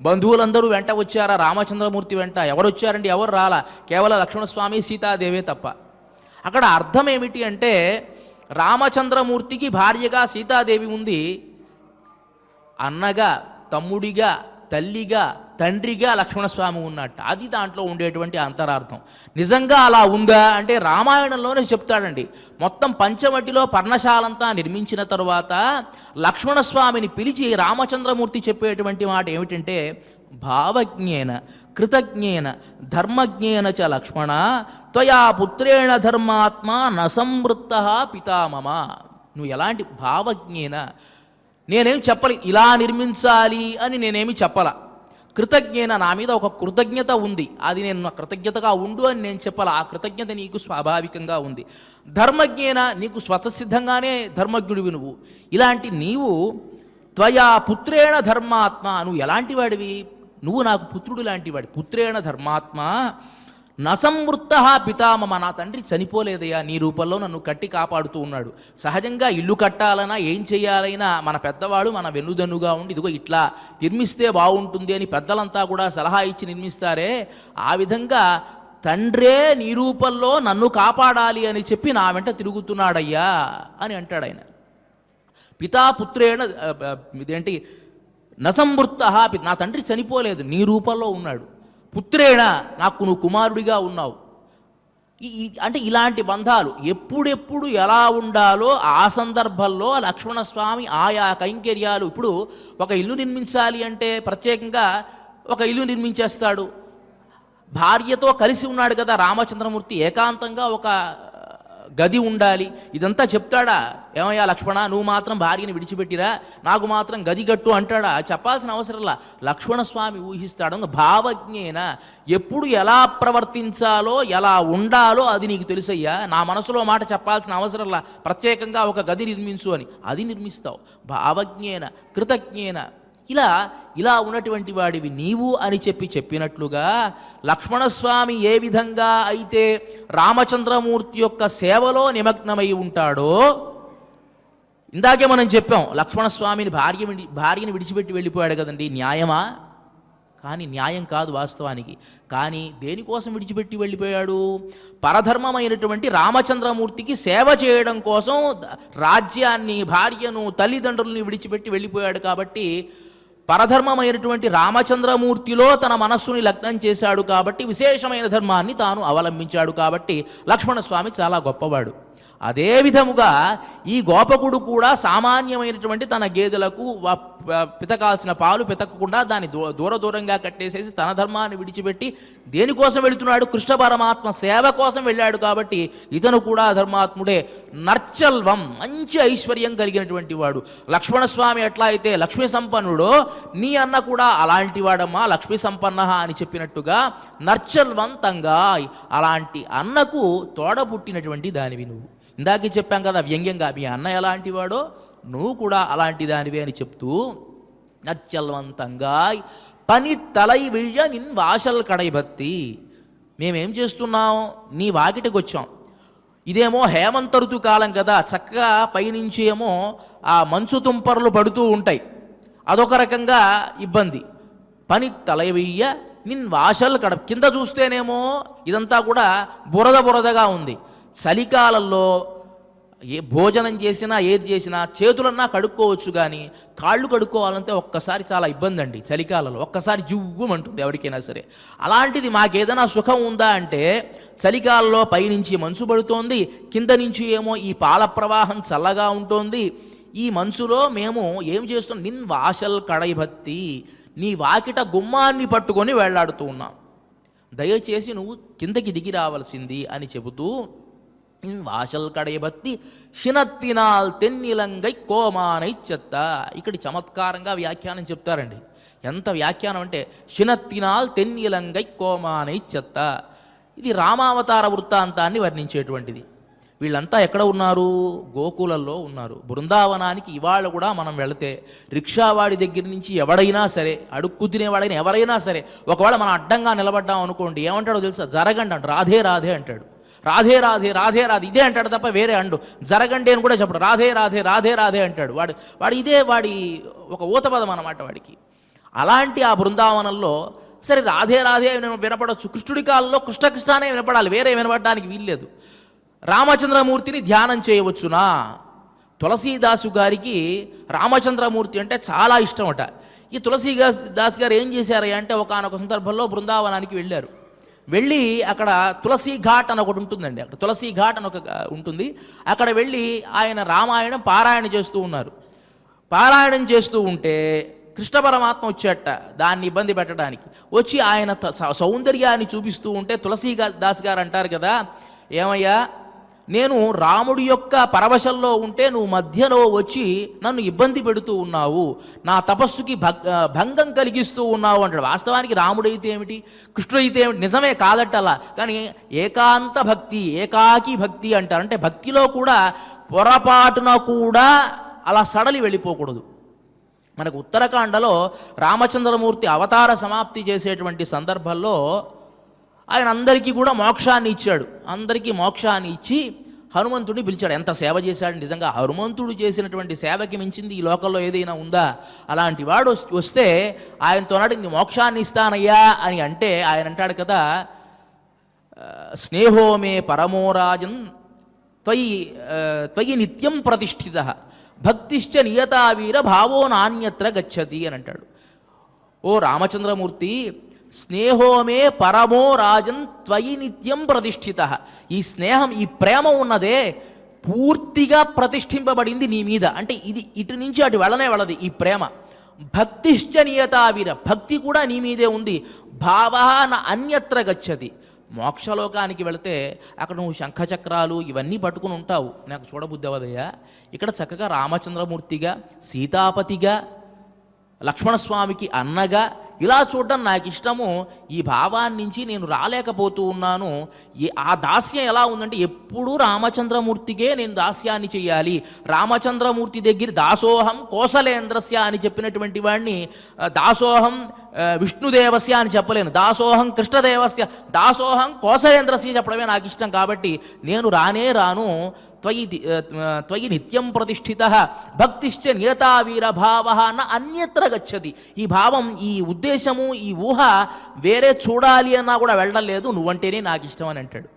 బంధువులందరూ వెంట వచ్చారా రామచంద్రమూర్తి వెంట? ఎవరు వచ్చారండి? ఎవరు రాలా, కేవలం లక్ష్మణస్వామి సీతాదేవే తప్ప. అక్కడ అర్థం ఏమిటి అంటే రామచంద్రమూర్తికి భార్యగా సీతాదేవి ఉంది, అన్నగా, తమ్ముడిగా, తల్లిగా, తండ్రిగా లక్ష్మణస్వామి ఉన్నట్టు. అది దాంట్లో ఉండేటువంటి అంతరార్థం. నిజంగా అలా ఉందా అంటే రామాయణంలోనే చెప్తాడండి. మొత్తం పంచవటిలో పర్ణశాలంతా నిర్మించిన తరువాత లక్ష్మణస్వామిని పిలిచి రామచంద్రమూర్తి చెప్పేటువంటి మాట ఏమిటంటే, భావజ్ఞేన కృతజ్ఞేన ధర్మజ్ఞేన చ లక్ష్మణ త్వయా పుత్రేణ ధర్మాత్మా నసంవృత్త పితామమ. నువ్వు ఎలాంటి భావజ్ఞేన, నేనేం చెప్పలే ఇలా నిర్మించాలి అని నేనేమి చెప్పలా. కృతజ్ఞేన, నా మీద ఒక కృతజ్ఞత ఉంది, అది నేను కృతజ్ఞతగా ఉండు అని నేను చెప్పాల. ఆ కృతజ్ఞత నీకు స్వాభావికంగా ఉంది. ధర్మజ్ఞేన, నీకు స్వతసిద్ధంగానే ధర్మజ్ఞుడివి నువ్వు. ఇలాంటి నీవు త్వయా పుత్రేణ ధర్మాత్మ, నువ్వు ఎలాంటి వాడివి? నువ్వు నాకు పుత్రుడు లాంటి వాడి. పుత్రేణ ధర్మాత్మ నసంవృత్త పితామమ, నా తండ్రి చనిపోలేదయ్యా, నీ రూపంలో నన్ను కట్టి కాపాడుతూ ఉన్నాడు. సహజంగా ఇల్లు కట్టాలన్నా ఏం చేయాలైనా మన పెద్దవాడు మన వెన్నుదన్నుగా ఉండి ఇదిగో ఇట్లా నిర్మిస్తే బాగుంటుంది అని పెద్దలంతా కూడా సలహా ఇచ్చి నిర్మిస్తారే, ఆ విధంగా తండ్రే నీ రూపంలో నన్ను కాపాడాలి అని చెప్పి నా వెంట తిరుగుతున్నాడయ్యా అని అంటాడు ఆయన. పితాపుత్రేణ ఇదేంటి నసంవృత్త, నా తండ్రి చనిపోలేదు, నీ రూపంలో ఉన్నాడు. పుత్రేణ, నాకు నువ్వు కుమారుడిగా ఉన్నావు. అంటే ఇలాంటి బంధాలు ఎప్పుడెప్పుడు ఎలా ఉండాలో ఆ సందర్భంలో లక్ష్మణస్వామి ఆయా కైంకర్యాలు. ఇప్పుడు ఒక ఇల్లు నిర్మించాలి అంటే ప్రత్యేకంగా ఒక ఇల్లు నిర్మించేస్తాడు. భార్యతో కలిసి ఉన్నాడు కదా రామచంద్రమూర్తి, ఏకాంతంగా ఒక గది ఉండాలి, ఇదంతా చెప్తాడా? ఏమయ్యా లక్ష్మణ, నువ్వు మాత్రం భార్యని విడిచిపెట్టిరా, నాకు మాత్రం గది గట్టు అంటాడా? చెప్పాల్సిన అవసరంలా. లక్ష్మణస్వామి ఊహిస్తాడు. భావజ్ఞేన, ఎప్పుడు ఎలా ప్రవర్తించాలో ఎలా ఉండాలో అది నీకు తెలుసయ్యా, నా మనసులో మాట చెప్పాల్సిన అవసరంలా. ప్రత్యేకంగా ఒక గది నిర్మించు అని, అది నిర్మిస్తావు. భావజ్ఞేన కృతజ్ఞేన, ఇలా ఉన్నటువంటి వాడివి నీవు అని చెప్పినట్లుగా లక్ష్మణస్వామి ఏ విధంగా అయితే రామచంద్రమూర్తి యొక్క సేవలో నిమగ్నమై ఉంటాడో, ఇందాకే మనం చెప్పాం లక్ష్మణస్వామిని భార్యని విడిచిపెట్టి వెళ్ళిపోయాడు కదండి. న్యాయమా? కానీ న్యాయం కాదు వాస్తవానికి. కానీ దేనికోసం విడిచిపెట్టి వెళ్ళిపోయాడు? పరధర్మమైనటువంటి రామచంద్రమూర్తికి సేవ చేయడం కోసం రాజ్యాన్ని, భార్యను, తల్లిదండ్రుల్ని విడిచిపెట్టి వెళ్ళిపోయాడు. కాబట్టి పరధర్మమైనటువంటి రామచంద్రమూర్తిలో తన మనస్సుని లగ్నం చేశాడు. కాబట్టి విశేషమైన ధర్మాన్ని తాను అవలంబించాడు. కాబట్టి లక్ష్మణస్వామి చాలా గొప్పవాడు. అదే విధముగా ఈ గోపకుడు కూడా సామాన్యమైనటువంటి తన గేదెలకు పితకాల్సిన పాలు పితకకుండా దాన్ని దూరంగా కట్టేసేసి తన ధర్మాన్ని విడిచిపెట్టి దేనికోసం వెళుతున్నాడు? కృష్ణ పరమాత్మ సేవ కోసం వెళ్ళాడు. కాబట్టి ఇతను కూడా ధర్మాత్ముడే. నర్చల్వం, మంచి ఐశ్వర్యం కలిగినటువంటి వాడు. లక్ష్మణస్వామి ఎట్లా అయితే లక్ష్మీ సంపన్నుడో నీ అన్న కూడా అలాంటి వాడమ్మా, లక్ష్మీ సంపన్న అని చెప్పినట్టుగా నర్చల్వంతంగా అలాంటి అన్నకు తోడ పుట్టినటువంటి దానివి నువ్వు. ఇందాకే చెప్పాం కదా వ్యంగ్యంగా, మీ అన్న ఎలాంటి వాడో నువ్వు కూడా అలాంటి దానివే అని చెప్తూ నచ్చల్వంతంగా పని తలై విళ్ళ నిన్ వాసల్ కడైబత్తి. మేమేం చేస్తున్నాం? నీ వాకిటికి వచ్చాం. ఇదేమో హేమంత ఋతుకాలం కదా, చక్కగా పైనుంచి ఏమో ఆ మంచు తుంపర్లు పడుతూ ఉంటాయి, అదొక రకంగా ఇబ్బంది. పని తలై వియ్య నిన్ వాసల్ కడ, కింద చూస్తేనేమో ఇదంతా కూడా బురదగా ఉంది. చలికాలంలో ఏ భోజనం చేసినా ఏది చేసినా చేతులన్నా కడుక్కోవచ్చు, కానీ కాళ్ళు కడుక్కోవాలంటే ఒక్కసారి చాలా ఇబ్బంది అండి. చలికాలంలో ఒక్కసారి జువ్వమంటుంది ఎవరికైనా సరే. అలాంటిది మాకేదైనా సుఖం ఉందా అంటే చలికాలంలో పైనుంచి మంచు పడుతోంది, కింద నుంచి ఏమో ఈ పాల ప్రవాహం చల్లగా ఉంటుంది. ఈ మంచులో మేము ఏం చేస్తున్నాం? నిన్ వాసల్ కడైభత్తి, నీ వాకిట గుమ్మాన్ని పట్టుకొని వేళ్లాడుతూ ఉన్నాం. దయచేసి నువ్వు కిందకి దిగి రావాల్సింది అని చెబుతూ వాసల్ కడైబత్తి షినత్తినాల్ తెన్నిలంగై కోమానై చెత్త. ఇక్కడి చమత్కారంగా వ్యాఖ్యానం చెప్తారండి. ఎంత వ్యాఖ్యానం అంటే షినత్తినాల్ తెన్నిలంగై కోమానై చెత్త. ఇది రామావతార వృత్తాంతాన్ని వర్ణించేటువంటిది. వీళ్ళంతా ఎక్కడ ఉన్నారు? గోకులంలో ఉన్నారు. బృందావనానికి ఇవాళ కూడా మనం వెళితే రిక్షావాడి దగ్గర నుంచి ఎవడైనా సరే, అడుక్కు తినేవాడైనా ఎవరైనా సరే, ఒకవేళ మనం అడ్డంగా నిలబడ్డాం అనుకోండి, ఏమంటాడో తెలుసా? జరగండి అంటాడు, రాధే రాధే అంటాడు. రాధే రాధే రాధే రాధే ఇదే అంటాడు తప్ప వేరే అండు. జరగండి అని కూడా చెప్పడు, రాధే రాధే రాధే రాధే అంటాడు. వాడు ఇదే వాడి ఒక ఊతపదం అన్నమాట వాడికి. అలాంటి ఆ బృందావనంలో సరే రాధే రాధే వినపడవచ్చు. కృష్ణుడి కాలంలో కృష్ణకృష్ణానే వినపడాలి, వేరే వినపడడానికి వీల్లేదు. రామచంద్రమూర్తిని ధ్యానం చేయవచ్చునా? తులసీదాసు గారికి రామచంద్రమూర్తి అంటే చాలా ఇష్టం అట. ఈ తులసీదాస్ గారు ఏం చేశారు అంటే ఒకానొక సందర్భంలో బృందావనానికి వెళ్ళారు. వెళ్ళి అక్కడ తులసీ ఘాట్ అని ఒకటి ఉంటుందండి. అక్కడ తులసీ ఘాట్ అని ఒక ఉంటుంది. అక్కడ వెళ్ళి ఆయన రామాయణం పారాయణ చేస్తూ ఉన్నారు. పారాయణం చేస్తూ ఉంటే కృష్ణ పరమాత్మ వచ్చేట దాన్ని ఇబ్బంది పెట్టడానికి. వచ్చి ఆయన సౌందర్యాన్ని చూపిస్తూ ఉంటే తులసీదాస్ గారు అంటారు కదా, ఏమయ్యా నేను రాముడి యొక్క పరవశంలో ఉంటే నువ్వు మధ్యలో వచ్చి నన్ను ఇబ్బంది పెడుతూ ఉన్నావు, నా తపస్సుకి భంగం కలిగిస్తూ ఉన్నావు అంటాడు. వాస్తవానికి రాముడైతే ఏమిటి, కృష్ణుడైతే ఏమిటి, నిజమే కాదట్టలా. కానీ ఏకాంత భక్తి, ఏకాకి భక్తి అంటారు. అంటే భక్తిలో కూడా పొరపాటున కూడా అలా సడలి వెళ్ళిపోకూడదు. మనకు ఉత్తరాఖండలో రామచంద్రమూర్తి అవతార సమాప్తి చేసేటువంటి సందర్భంలో ఆయన అందరికీ కూడా మోక్షాన్ని ఇచ్చాడు. అందరికీ మోక్షాన్ని ఇచ్చి హనుమంతుడిని పిలిచాడు. ఎంత సేవ చేశాడు నిజంగా! హనుమంతుడు చేసినటువంటి సేవకి మించింది ఈ లోకంలో ఏదైనా ఉందా? అలాంటి వాడు వస్తే ఆయనతో నాడు నీ మోక్షాన్ని ఇస్తానయ్యా అని అంటే ఆయన అంటాడు కదా, స్నేహోమే పరమోరాజన్ త్వయి నిత్యం ప్రతిష్ఠిత భక్తిశ్చ నియతావీర భావో నాణ్యత్ర గచ్చతి అని అంటాడు. ఓ రామచంద్రమూర్తి, స్నేహోమే పరమో రాజన్ త్వయి నిత్యం ప్రతిష్ఠిత. ఈ స్నేహం, ఈ ప్రేమ ఉన్నదే పూర్తిగా ప్రతిష్ఠింపబడింది నీ మీద. అంటే ఇది ఇటు నుంచి అటు వెళ్ళనే వెళ్ళదు ఈ ప్రేమ. భక్తిశ్చ నియతావీర, భక్తి కూడా నీ మీదే ఉంది. భావ న అన్యత్ర గచ్చతి. మోక్షలోకానికి వెళితే అక్కడ నువ్వు శంఖచక్రాలు ఇవన్నీ పట్టుకుని ఉంటావు, నాకు చూడబుద్ధి అవ్వదయ్యా. ఇక్కడ చక్కగా రామచంద్రమూర్తిగా, సీతాపతిగా, లక్ష్మణస్వామికి అన్నగా ఇలా చూడడం నాకు ఇష్టము. ఈ భావాన్ని నుంచి నేను రాలేకపోతూ ఉన్నాను. ఆ దాస్యం ఎలా ఉందంటే ఎప్పుడూ రామచంద్రమూర్తికే నేను దాస్యాన్ని చెయ్యాలి. రామచంద్రమూర్తి దగ్గర దాసోహం కోసలేంద్రస్య అని చెప్పినటువంటి వాడిని దాసోహం విష్ణుదేవస్య అని చెప్పలేను, దాసోహం కృష్ణదేవస్య, దాసోహం కోసలేంద్రస్య చెప్పడమే నాకు ఇష్టం. కాబట్టి నేను రాను. త్వయి నిత్యం ప్రతిష్ఠిత భక్తిశ్చ నియతావీరభావ న అన్యత్ర గచ్చతి. ఈ భావం, ఈ ఉద్దేశము, ఈ ఊహ వేరే చూడాలి అన్నా కూడా వెళ్ళలేదు, నువ్వంటేనే నాకు ఇష్టం అని అంటాడు.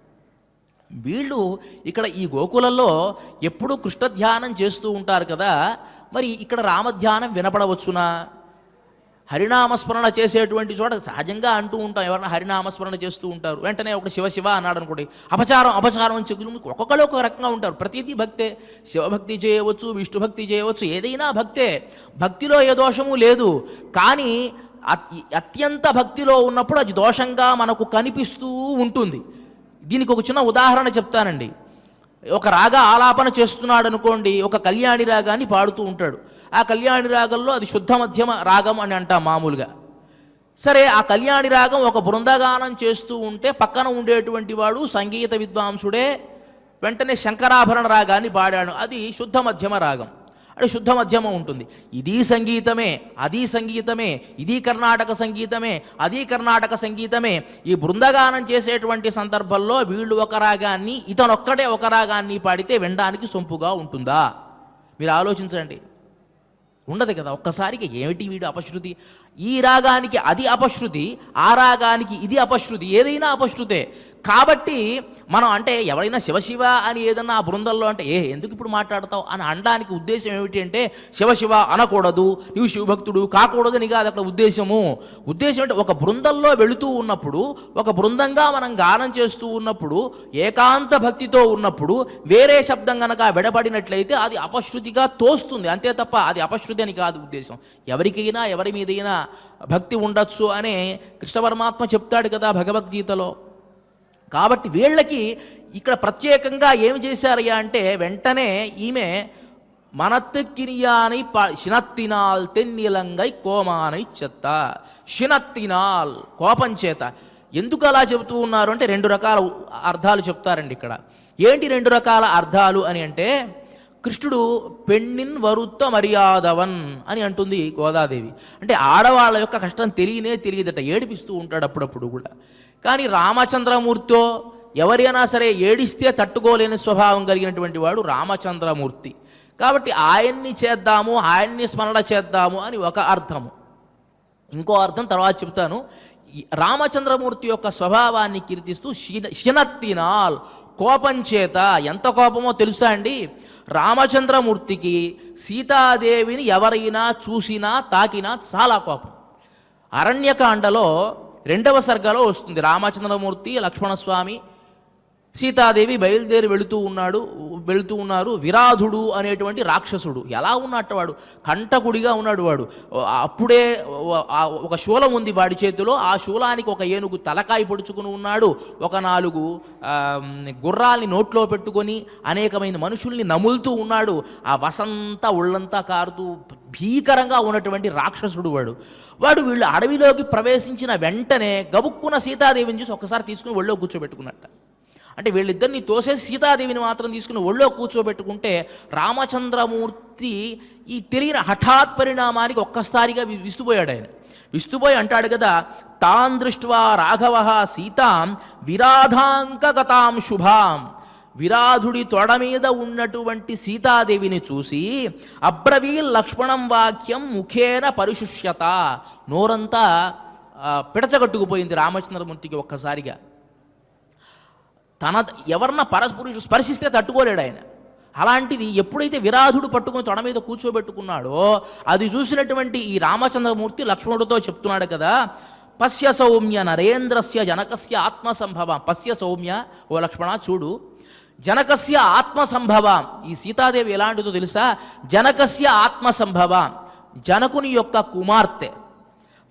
వీళ్ళు ఇక్కడ ఈ గోకులంలో ఎప్పుడూ కృష్ణ ధ్యానం చేస్తూ ఉంటారు కదా, మరి ఇక్కడ రామధ్యానం వినపడవచ్చునా? హరినామస్మరణ చేసేటువంటి చోట సహజంగా అంటూ ఉంటాం, ఎవరైనా హరినామస్మరణ చేస్తూ ఉంటారు, వెంటనే ఒకటి శివ శివ అన్నాడు అనుకోండి, అపచారం అపచారం అని చెగులు ఒక్కొక్కరు ఒక రకంగా ఉంటారు. ప్రతిదీ భక్తే, శివభక్తి చేయవచ్చు, విష్ణుభక్తి చేయవచ్చు, ఏదైనా భక్తే, భక్తిలో ఏ దోషము లేదు. కానీ అత్యంత భక్తిలో ఉన్నప్పుడు అది దోషంగా మనకు కనిపిస్తూ ఉంటుంది. దీనికి ఒక చిన్న ఉదాహరణ చెప్తానండి. ఒక రాగ ఆలాపన చేస్తున్నాడు అనుకోండి, ఒక కళ్యాణి రాగాన్ని పాడుతూ ఉంటాడు. ఆ కళ్యాణి రాగంలో అది శుద్ధ మధ్యమ రాగం అని అంటాం మామూలుగా. సరే, ఆ కళ్యాణి రాగం ఒక బృందగానం చేస్తూ ఉంటే పక్కన ఉండేటువంటి వాడు సంగీత విద్వాంసుడే, వెంటనే శంకరాభరణ రాగాన్ని పాడాడు, అది శుద్ధ మధ్యమ రాగం, అంటే శుద్ధ మధ్యమం ఉంటుంది. ఇది సంగీతమే, అది సంగీతమే, ఇది కర్ణాటక సంగీతమే, అది కర్ణాటక సంగీతమే. ఈ బృందగానం చేసేటువంటి సందర్భంలో వీళ్ళు ఒక రాగాన్ని, ఇతనొక్కడే ఒక రాగాన్ని పాడితే వినడానికి సొంపుగా ఉంటుందా? మీరు ఆలోచించండి. ఉండదు కదా. ఒక్కసారికి ఏమిటి వీడు అపశృతి, ఈ రాగానికి అది అపశృతి, ఆ రాగానికి ఇది అపశృతి, ఏదైనా అపశృతే. కాబట్టి మనం అంటే ఎవరైనా శివశివ అని ఏదన్నా ఆ బృందంలో అంటే ఎందుకు ఇప్పుడు మాట్లాడతావు అని అనడానికి ఉద్దేశం ఏమిటి అంటే, శివశివ అనకూడదు, నీవు శివభక్తుడు కాకూడదు అని కాదు అక్కడ ఉద్దేశము. ఉద్దేశం అంటే ఒక బృందంలో వెళుతూ ఉన్నప్పుడు, ఒక బృందంగా మనం గానం చేస్తూ ఉన్నప్పుడు, ఏకాంత భక్తితో ఉన్నప్పుడు వేరే శబ్దం కనుక విడబడినట్లయితే అది అపశృతిగా తోస్తుంది, అంతే తప్ప అది అపశృతి అని కాదు ఉద్దేశం. ఎవరికైనా ఎవరి మీదైనా భక్తి ఉండొచ్చు అనే కృష్ణ పరమాత్మ చెప్తాడు కదా భగవద్గీతలో. కాబట్టి వీళ్ళకి ఇక్కడ ప్రత్యేకంగా ఏమి చేశారయ్యా అంటే, వెంటనే ఈమె మనత్తుకినియాని శినత్తినాల్ తెన్నిలంగై కోమానై చెత్త. శినత్తినాల్ కోపం చేత. ఎందుకు అలా చెబుతూ ఉన్నారు అంటే, రెండు రకాల అర్థాలు చెప్తారండి ఇక్కడ. ఏంటి రెండు రకాల అర్థాలు అని అంటే, కృష్ణుడు పెణ్ణిన్ వరుత్త మర్యాదవన్ అని అంటుంది గోదాదేవి. అంటే ఆడవాళ్ళ యొక్క కష్టం తెలియదట, ఏడిపిస్తూ ఉంటాడు అప్పుడప్పుడు కూడా. కానీ రామచంద్రమూర్తితో ఎవరైనా సరే ఏడిస్తే తట్టుకోలేని స్వభావం కలిగినటువంటి వాడు రామచంద్రమూర్తి. కాబట్టి ఆయన్ని చేద్దాము, ఆయన్ని స్మరణ చేద్దాము అని ఒక అర్థము. ఇంకో అర్థం తర్వాత చెప్తాను. రామచంద్రమూర్తి యొక్క స్వభావాన్ని కీర్తిస్తూ శినత్తినాల్ కోపం చేత. ఎంత కోపమో తెలుసా అండి? రామచంద్రమూర్తికి సీతాదేవిని ఎవరైనా చూసినా తాకినా చాలా కోపం. అరణ్యకాండలో 2వ సర్గలో వస్తుంది. రామచంద్రమూర్తి, లక్ష్మణస్వామి, సీతాదేవి బయలుదేరి వెళుతూ ఉన్నారు. విరాధుడు అనేటువంటి రాక్షసుడు ఎలా ఉన్నట్టు వాడు, కంటకుడిగా ఉన్నాడు వాడు. అప్పుడే ఒక శూలం ఉంది వాడి చేతిలో, ఆ శూలానికి ఒక ఏనుగు తలకాయ పొడుచుకుని ఉన్నాడు. ఒక 4 గుర్రాల్ని నోట్లో పెట్టుకొని అనేకమైన మనుషుల్ని నములుతూ ఉన్నాడు. ఆ వసంతా ఒళ్ళంతా కారుతూ భీకరంగా ఉన్నటువంటి రాక్షసుడు వాడు వీళ్ళు అడవిలోకి ప్రవేశించిన వెంటనే గబుక్కున సీతాదేవిని చూసి ఒక్కసారి తీసుకుని ఒళ్ళో కూర్చోబెట్టుకున్నట్ట. అంటే వీళ్ళిద్దరిని తోసేసి సీతాదేవిని మాత్రం తీసుకుని ఒళ్ళో కూర్చోబెట్టుకుంటే, రామచంద్రమూర్తి ఈ తెలియని హఠాత్ పరిణామానికి ఒక్కసారిగా విస్తుపోయాడు. ఆయన విస్తుపోయి అంటాడు కదా, తాన్ దృష్ట్వా రాఘవ సీతాం విరాధాంకగతాం శుభాం. విరాధుడి తొడ మీద ఉన్నటువంటి సీతాదేవిని చూసి అబ్రవీల్ లక్ష్మణం వాక్యం ముఖేన పరిశుష్యత. నోరంతా పిడచగట్టుకుపోయింది రామచంద్రమూర్తికి ఒక్కసారిగా. ఎవరన్నా స్పర్శిస్తే తట్టుకోలేడు ఆయన. అలాంటిది ఎప్పుడైతే విరాధుడు పట్టుకుని తొడ మీద కూర్చోబెట్టుకున్నాడో అది చూసినటువంటి ఈ రామచంద్రమూర్తి లక్ష్మణుడితో చెప్తున్నాడు కదా, పశ్య సౌమ్య నరేంద్రస్య జనకస్య ఆత్మసంభవం. పశ్య సౌమ్య, ఓ లక్ష్మణ చూడు, జనకస్య ఆత్మసంభవం. ఈ సీతాదేవి ఎలాంటిదో తెలుసా? జనకస్య ఆత్మసంభవం, జనకుని యొక్క కుమార్తె.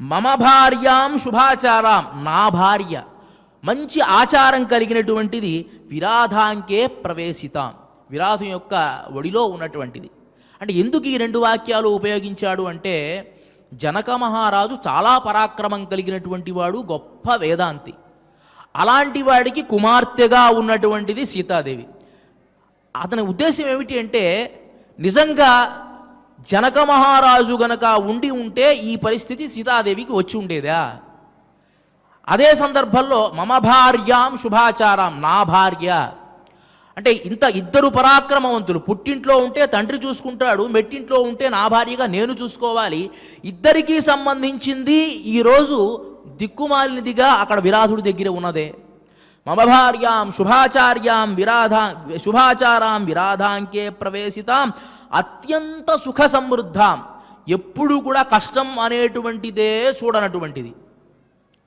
మమ భార్యాం శుభాచారాం, నా భార్య, మంచి ఆచారం కలిగినటువంటిది. విరాధాంకే ప్రవేశితాం, విరాధం యొక్క ఒడిలో ఉన్నటువంటిది. అంటే ఎందుకు ఈ 2 వాక్యాలు ఉపయోగించాడు అంటే, జనక మహారాజు చాలా పరాక్రమం కలిగినటువంటి వాడు, గొప్ప వేదాంతి. అలాంటి వాడికి కుమార్తెగా ఉన్నటువంటిది సీతాదేవి. అతని ఉద్దేశం ఏమిటి అంటే, నిజంగా జనక మహారాజు గనక ఉంటే ఈ పరిస్థితి సీతాదేవికి వచ్చి ఉండేదా? అదే సందర్భంలో మమ భార్యాం శుభాచారం, నా భార్య అంటే ఇద్దరు పరాక్రమవంతులు. పుట్టింట్లో ఉంటే తండ్రి చూసుకుంటాడు, మెట్టింట్లో ఉంటే నా భార్యగా నేను చూసుకోవాలి. ఇద్దరికీ సంబంధించింది ఈరోజు దిక్కుమాలినదిగా అక్కడ విరాధుడి దగ్గర ఉన్నదే. మమ భార్యాం శుభాచారాం విరాధాంకే ప్రవేశితాం అత్యంత సుఖ సమృద్ధాం. ఎప్పుడూ కూడా కష్టం అనేటువంటిదే చూడనటువంటిది.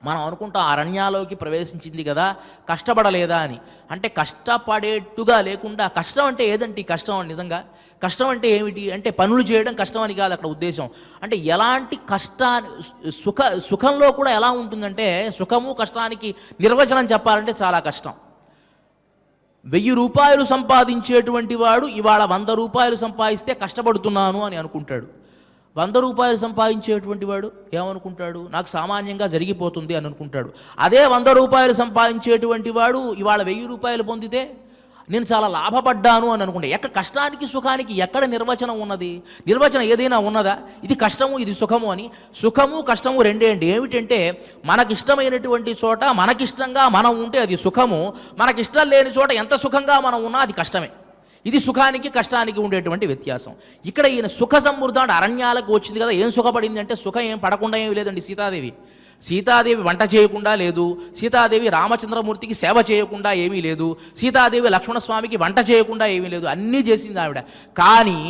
మనం అనుకుంటాం అరణ్యాలోకి ప్రవేశించింది కదా, కష్టపడలేదా అని. అంటే కష్టపడేట్టుగా లేకుండా, కష్టం అంటే ఏదంటే కష్టం అని నిజంగా కష్టం అంటే ఏమిటి అంటే పనులు చేయడం కష్టం అని కాదు అక్కడ ఉద్దేశం. అంటే ఎలాంటి సుఖంలో కూడా ఎలా ఉంటుందంటే, సుఖము కష్టానికి నిర్వచనం చెప్పాలంటే చాలా కష్టం. 1000 రూపాయలు సంపాదించేటువంటి వాడు ఇవాళ 100 రూపాయలు సంపాదిస్తే కష్టపడుతున్నాను అని అనుకుంటాడు. 100 రూపాయలు సంపాదించేటువంటి వాడు ఏమనుకుంటాడు, నాకు సామాన్యంగా జరిగిపోతుంది అని అనుకుంటాడు. అదే 100 రూపాయలు సంపాదించేటువంటి వాడు ఇవాళ 1000 రూపాయలు పొందితే నేను చాలా లాభపడ్డాను అని అనుకుంటా. ఎక్కడ కష్టానికి సుఖానికి ఎక్కడ నిర్వచనం ఉన్నది? నిర్వచనం ఏదైనా ఉన్నదా? ఇది కష్టము ఇది సుఖము అని. సుఖము కష్టము రెండే అండి. ఏమిటంటే మనకిష్టమైనటువంటి చోట మనకిష్టంగా మనం ఉంటే అది సుఖము, మనకిష్టం లేని చోట ఎంత సుఖంగా మనం ఉన్నా అది కష్టమే. ఇది సుఖానికి కష్టానికి ఉండేటువంటి వ్యత్యాసం. ఇక్కడ ఈయన సుఖ సమృద్ధ అంటే అరణ్యాలకు వచ్చింది కదా, ఏం సుఖపడింది అంటే సుఖం ఏం పడకుండా ఏమి లేదండి. సీతాదేవి వంట చేయకుండా లేదు, సీతాదేవి రామచంద్రమూర్తికి సేవ చేయకుండా ఏమీ లేదు, సీతాదేవి లక్ష్మణస్వామికి వంట చేయకుండా ఏమీ లేదు, అన్నీ చేసింది ఆవిడ. కానీ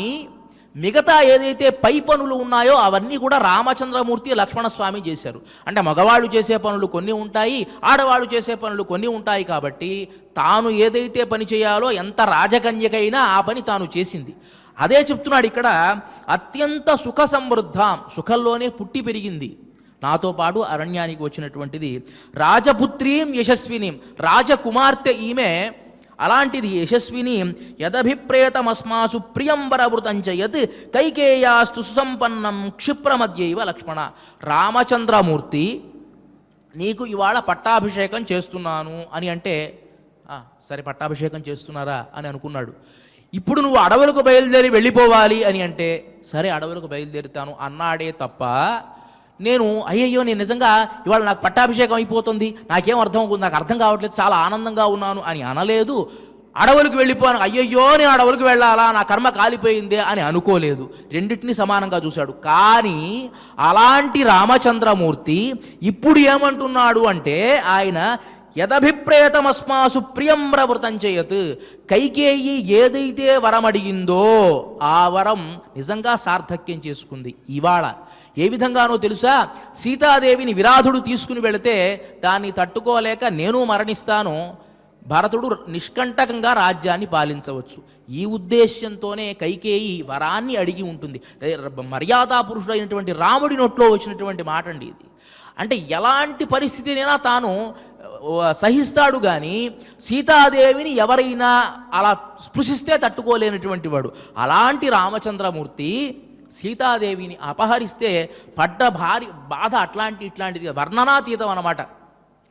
మిగతా ఏదైతే పై పనులు ఉన్నాయో అవన్నీ కూడా రామచంద్రమూర్తి లక్ష్మణస్వామి చేశారు. అంటే మగవాళ్ళు చేసే పనులు కొన్ని ఉంటాయి, ఆడవాళ్ళు చేసే పనులు కొన్ని ఉంటాయి. కాబట్టి తాను ఏదైతే పని చేయాలో ఎంత రాజకన్యకైనా ఆ పని తాను చేసింది. అదే చెప్తున్నాడు ఇక్కడ, అత్యంత సుఖ సమృద్ధం, సుఖంలోనే పుట్టి పెరిగింది. నాతో పాటు అరణ్యానికి వచ్చినటువంటిది రాజపుత్రీం యశస్వినీం, రాజకుమార్తె ఈమె. అలాంటిది యశస్విని. యదభిప్రేతమస్మాసు ప్రియంబరవృతంచ యత్ కైకేయాస్తు సుసంపన్నం క్షిప్రమధ్యైవ లక్ష్మణ. రామచంద్రమూర్తి నీకు ఇవాళ పట్టాభిషేకం చేస్తున్నాను అని అంటే, సరే పట్టాభిషేకం చేస్తున్నారా అని అనుకున్నాడు. ఇప్పుడు నువ్వు అడవులకు బయలుదేరి వెళ్ళిపోవాలి అని అంటే, సరే అడవులకు బయలుదేరుతాను అన్నాడే తప్ప, నేను నేను నిజంగా ఇవాళ నాకు పట్టాభిషేకం అయిపోతుంది, నాకేం అర్థం అవుతుంది, నాకు అర్థం కావట్లేదు, చాలా ఆనందంగా ఉన్నాను అని అనలేదు. అడవులకు వెళ్ళిపోను, నేను అడవులకు వెళ్ళాలా, నా కర్మ కాలిపోయిందే అని అనుకోలేదు. రెండింటినీ సమానంగా చూశాడు. కానీ అలాంటి రామచంద్రమూర్తి ఇప్పుడు ఏమంటున్నాడు అంటే, ఆయన యదభిప్రేతమస్మాసు ప్రియంబ్రవృతం చేయత్, కైకేయి ఏదైతే వరం అడిగిందో ఆ వరం నిజంగా సార్థక్యం చేసుకుంది ఇవాళ. ఏ విధంగానో తెలుసా, సీతాదేవిని విరాధుడు తీసుకుని వెళితే దాన్ని తట్టుకోలేక నేను మరణిస్తాను, భరతుడు నిష్కంటకంగా రాజ్యాన్ని పాలించవచ్చు. ఈ ఉద్దేశ్యంతోనే కైకేయి వరాన్ని అడిగి ఉంటుంది. మర్యాదా పురుషుడైనటువంటి రాముడి నోట్లో వచ్చినటువంటి మాట అండి ఇది. అంటే ఎలాంటి పరిస్థితినైనా తాను సహిస్తాడు, కానీ సీతాదేవిని ఎవరైనా అలా స్పృశిస్తే తట్టుకోలేనటువంటి వాడు. అలాంటి రామచంద్రమూర్తి సీతాదేవిని అపహరిస్తే పడ్డ బాధ ఇట్లాంటిది వర్ణనాతీతం అన్నమాట.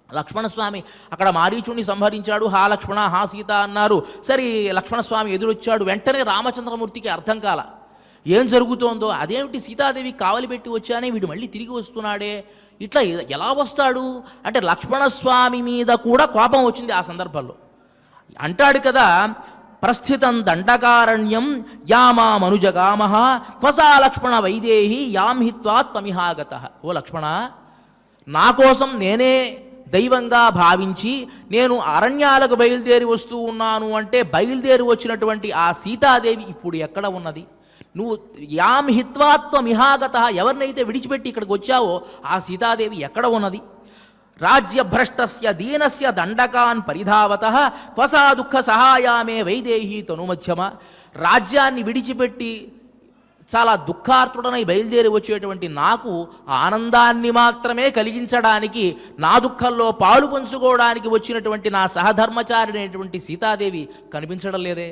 లక్ష్మణస్వామి అక్కడ మారీచుడిని సంహరించాడు. హా లక్ష్మణ హా సీత అన్నారు. సరే లక్ష్మణస్వామి ఎదురొచ్చాడు. వెంటనే రామచంద్రమూర్తికి అర్థం కాల ఏం జరుగుతోందో. అదేమిటి, సీతాదేవికి కావలి పెట్టి వచ్చానే, వీడు మళ్ళీ తిరిగి వస్తున్నాడే, ఇట్లా ఎలా వస్తాడు అంటే లక్ష్మణస్వామి మీద కూడా కోపం వచ్చింది ఆ సందర్భంలో. అంటాడు కదా, ప్రస్థితం దండకారణ్యం యామామనుజగామః త్వసా లక్ష్మణ వైదేహి యాం హిత్వా త్వమిహాగతః. ఓ లక్ష్మణ, నా కోసం నేనే దైవంగా భావించి నేను అరణ్యాలకు బయలుదేరి వస్తూ ఉన్నాను అంటే, బయలుదేరి వచ్చినటువంటి ఆ సీతాదేవి ఇప్పుడు ఎక్కడ ఉన్నది? నువ్వు యాం హిత్వాత్వమిహాగతః, ఎవరినైతే విడిచిపెట్టి ఇక్కడికి వచ్చావో ఆ సీతాదేవి ఎక్కడ ఉన్నది? రాజ్యభ్రష్టస్య దీనస్య దండకాన్ పరిధావతః త్వసా దుఃఖ సహాయామే వైదేహి తనుమధ్యమ. రాజ్యాన్ని విడిచిపెట్టి చాలా దుఃఖార్తుడనై బయలుదేరి వచ్చేటువంటి నాకు ఆనందాన్ని మాత్రమే కలిగించడానికి, నా దుఃఖంలో పాలు పంచుకోవడానికి వచ్చినటువంటి నా సహధర్మచారినటువంటి సీతాదేవి కనిపించడం లేదే.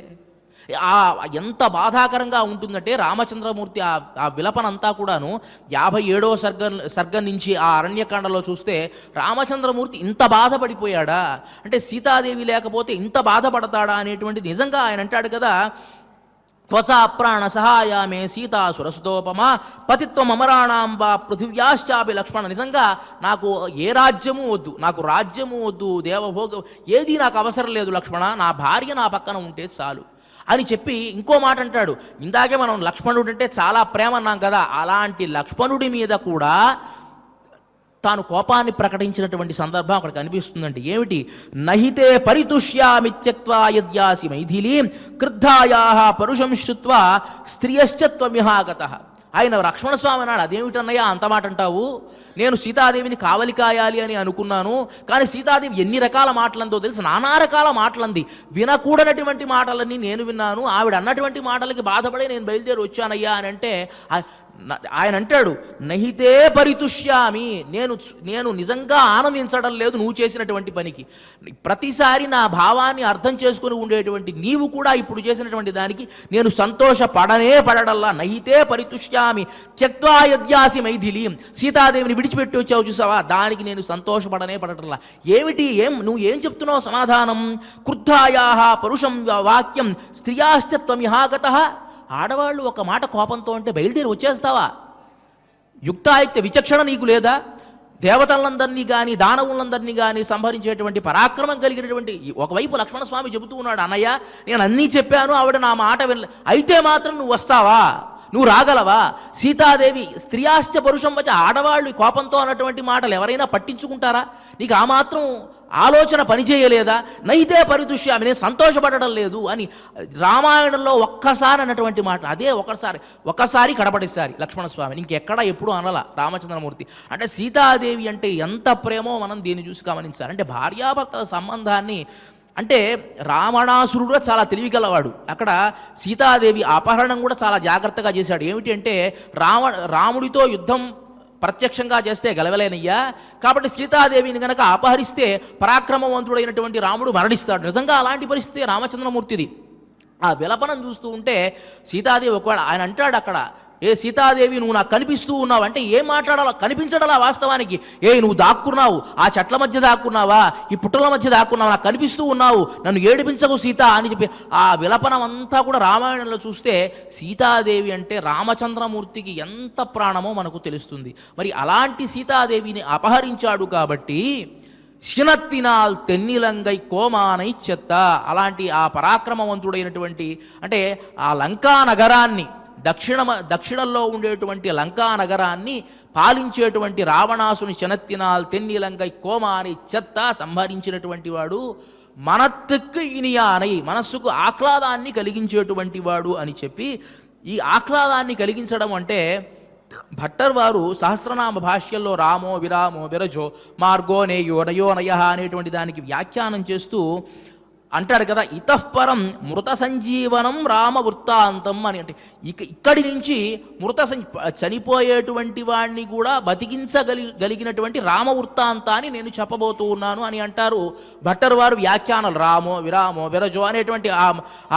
ఎంత బాధాకరంగా ఉంటుందంటే రామచంద్రమూర్తి ఆ విలపనంతా కూడాను 57వ సర్గం నుంచి ఆ అరణ్యకాండలో చూస్తే రామచంద్రమూర్తి ఇంత బాధపడిపోయాడా అంటే, సీతాదేవి లేకపోతే ఇంత బాధపడతాడా అనేటువంటిది నిజంగా ఆయన అంటాడు కదా, త్వసా ప్రాణ సహాయామే సీతా సురసుతోపమా పతిత్వం అమరాణాం వా పృథివ్యాశ్చాపి లక్ష్మణ. నిజంగా నాకు ఏ రాజ్యము వద్దు, నాకు రాజ్యము వద్దు, దేవభోగం ఏది నాకు అవసరం లేదు లక్ష్మణ, నా భార్య నా పక్కన ఉంటే చాలు అని చెప్పి ఇంకో మాట అంటాడు. ఇందాకే మనం లక్ష్మణుడు అంటే చాలా ప్రేమ అన్నాం కదా, అలాంటి లక్ష్మణుడి మీద కూడా తాను కోపాన్ని ప్రకటించినటువంటి సందర్భం అక్కడ కనిపిస్తుందండి. ఏమిటి? నహితే పరితుష్యామిత్యక్వా యద్యాసి మైథిలీం క్రుద్ధాయాః పరుషం శ్రుత్వా స్త్రియశ్చ త్వమిహాగతః. ఆయన లక్ష్మణస్వామి అన్నాడు, అదేమిటన్నయ్యా అంత మాట అంటావు? నేను సీతాదేవిని కావలి కాయాలి అని అనుకున్నాను, కానీ సీతాదేవి ఎన్ని రకాల మాటలందో తెలుసు, నానా రకాల మాటలంది, వినకూడనటువంటి మాటలన్నీ నేను విన్నాను, ఆవిడ అన్నటువంటి మాటలకి బాధపడే నేను బయలుదేరి వచ్చానయ్యా అని అంటే ఆయన అంటాడు, నహితే పరితుష్యామి, నేను నిజంగా ఆనందించడం లేదు నువ్వు చేసినటువంటి పనికి. ప్రతిసారి నా భావాన్ని అర్థం చేసుకుని ఉండేటువంటి నీవు కూడా ఇప్పుడు చేసినటువంటి దానికి నేను పడడల్లా. నహితే పరితుష్యామి త్యక్త్వా యద్యాసి మైథిలీం, సీతాదేవిని విడిచిపెట్టి వచ్చావు చూసావా, దానికి నేను పడటల్లా. నువ్వు ఏం చెప్తున్నావు సమాధానం? క్రుద్ధాయాః పరుషం వాక్యం స్త్రియాశ్చ త్వమిహాగతః, ఆడవాళ్ళు ఒక మాట కోపంతో అంటే బయలుదేరి వచ్చేస్తావా? యుక్తాయుక్త విచక్షణ నీకు లేదా? దేవతలందరినీ కానీ దానవులందరినీ కానీ సంహరించేటువంటి పరాక్రమం కలిగినటువంటి ఒకవైపు లక్ష్మణస్వామి చెబుతూ ఉన్నాడు, అన్నయ్య నేను అన్నీ చెప్పాను, ఆవిడ నా మాట అయితే మాత్రం నువ్వు వస్తావా? నువ్వు రాగలవా? సీతాదేవి స్త్రియాశ్చ పరుషం వచ్చి, ఆడవాళ్ళు కోపంతో అన్నటువంటి మాటలు ఎవరైనా పట్టించుకుంటారా? నీకు ఆ మాత్రం ఆలోచన పనిచేయలేదా? నైతే పరితుష్యామి, నేను సంతోషపడడం లేదు అని రామాయణంలో ఒక్కసారి అన్నటువంటి మాట, అదే ఒకసారి కడపటిసారి లక్ష్మణస్వామి, ఇంకెక్కడా ఎప్పుడూ అనలా రామచంద్రమూర్తి. అంటే సీతాదేవి అంటే ఎంత ప్రేమో మనం దీన్ని చూసి గమనించాలి. అంటే భార్యాభర్తల సంబంధాన్ని, అంటే రావణాసురుడు చాలా తెలివిగలవాడు, అక్కడ సీతాదేవి అపహరణం కూడా చాలా జాగ్రత్తగా చేశాడు. ఏమిటి అంటే రాముడితో యుద్ధం ప్రత్యక్షంగా చేస్తే గెలవలేనయ్యా, కాబట్టి సీతాదేవిని గనక అపహరిస్తే పరాక్రమవంతుడైనటువంటి రాముడు మరణిస్తాడు. నిజంగా అలాంటి పరిస్థితి రామచంద్రమూర్తిది. ఆ విలపనం చూస్తూ ఉంటే సీతాదేవి ఒకవేళ ఆయన అంటాడు అక్కడ, ఏ సీతాదేవి నువ్వు నాకు కనిపిస్తూ ఉన్నావు అంటే ఏం మాట్లాడాలో కనిపించడలా వాస్తవానికి, నువ్వు దాక్కున్నావు, ఆ చెట్ల మధ్య దాక్కున్నావా, ఈ పుట్టల మధ్య దాక్కున్నావు, నాకు కనిపిస్తూ ఉన్నావు, నన్ను ఏడిపించకు సీత అని చెప్పి ఆ విలపనం అంతా కూడా రామాయణంలో చూస్తే సీతాదేవి అంటే రామచంద్రమూర్తికి ఎంత ప్రాణమో మనకు తెలుస్తుంది. మరి అలాంటి సీతాదేవిని అపహరించాడు కాబట్టి శినత్తినాల్ తెన్నిలంగై కోమానై చెత్త, అలాంటి ఆ పరాక్రమవంతుడైనటువంటి, అంటే ఆ లంకా నగరాన్ని దక్షిణంలో ఉండేటువంటి లంకా నగరాన్ని పాలించేటువంటి రావణాసుని శనత్తినాల్ తెన్నిలంగై కోమాని చెత్త సంహరించినటువంటి వాడు మనత్తుకు ఇనియానై, మనస్సుకు ఆహ్లాదాన్ని కలిగించేటువంటి వాడు అని చెప్పి, ఈ ఆహ్లాదాన్ని కలిగించడం అంటే భట్టర్ వారు సహస్రనామ భాష్యంలో రామో విరామో విరజో మార్గో నేయో నయో నయ అనేటువంటి దానికి వ్యాఖ్యానం చేస్తూ అంటాడు కదా, ఇతఃపరం మృత సంజీవనం రామ వృత్తాంతం అని. అంటే ఇక్కడి నుంచి చనిపోయేటువంటి వాడిని కూడా బతికించగలిగినటువంటి రామ వృత్తాంతాన్ని నేను చెప్పబోతూ ఉన్నాను అని అంటారు భట్టర్ వారు వ్యాఖ్యానాలు. రామో విరామో విరజో అనేటువంటి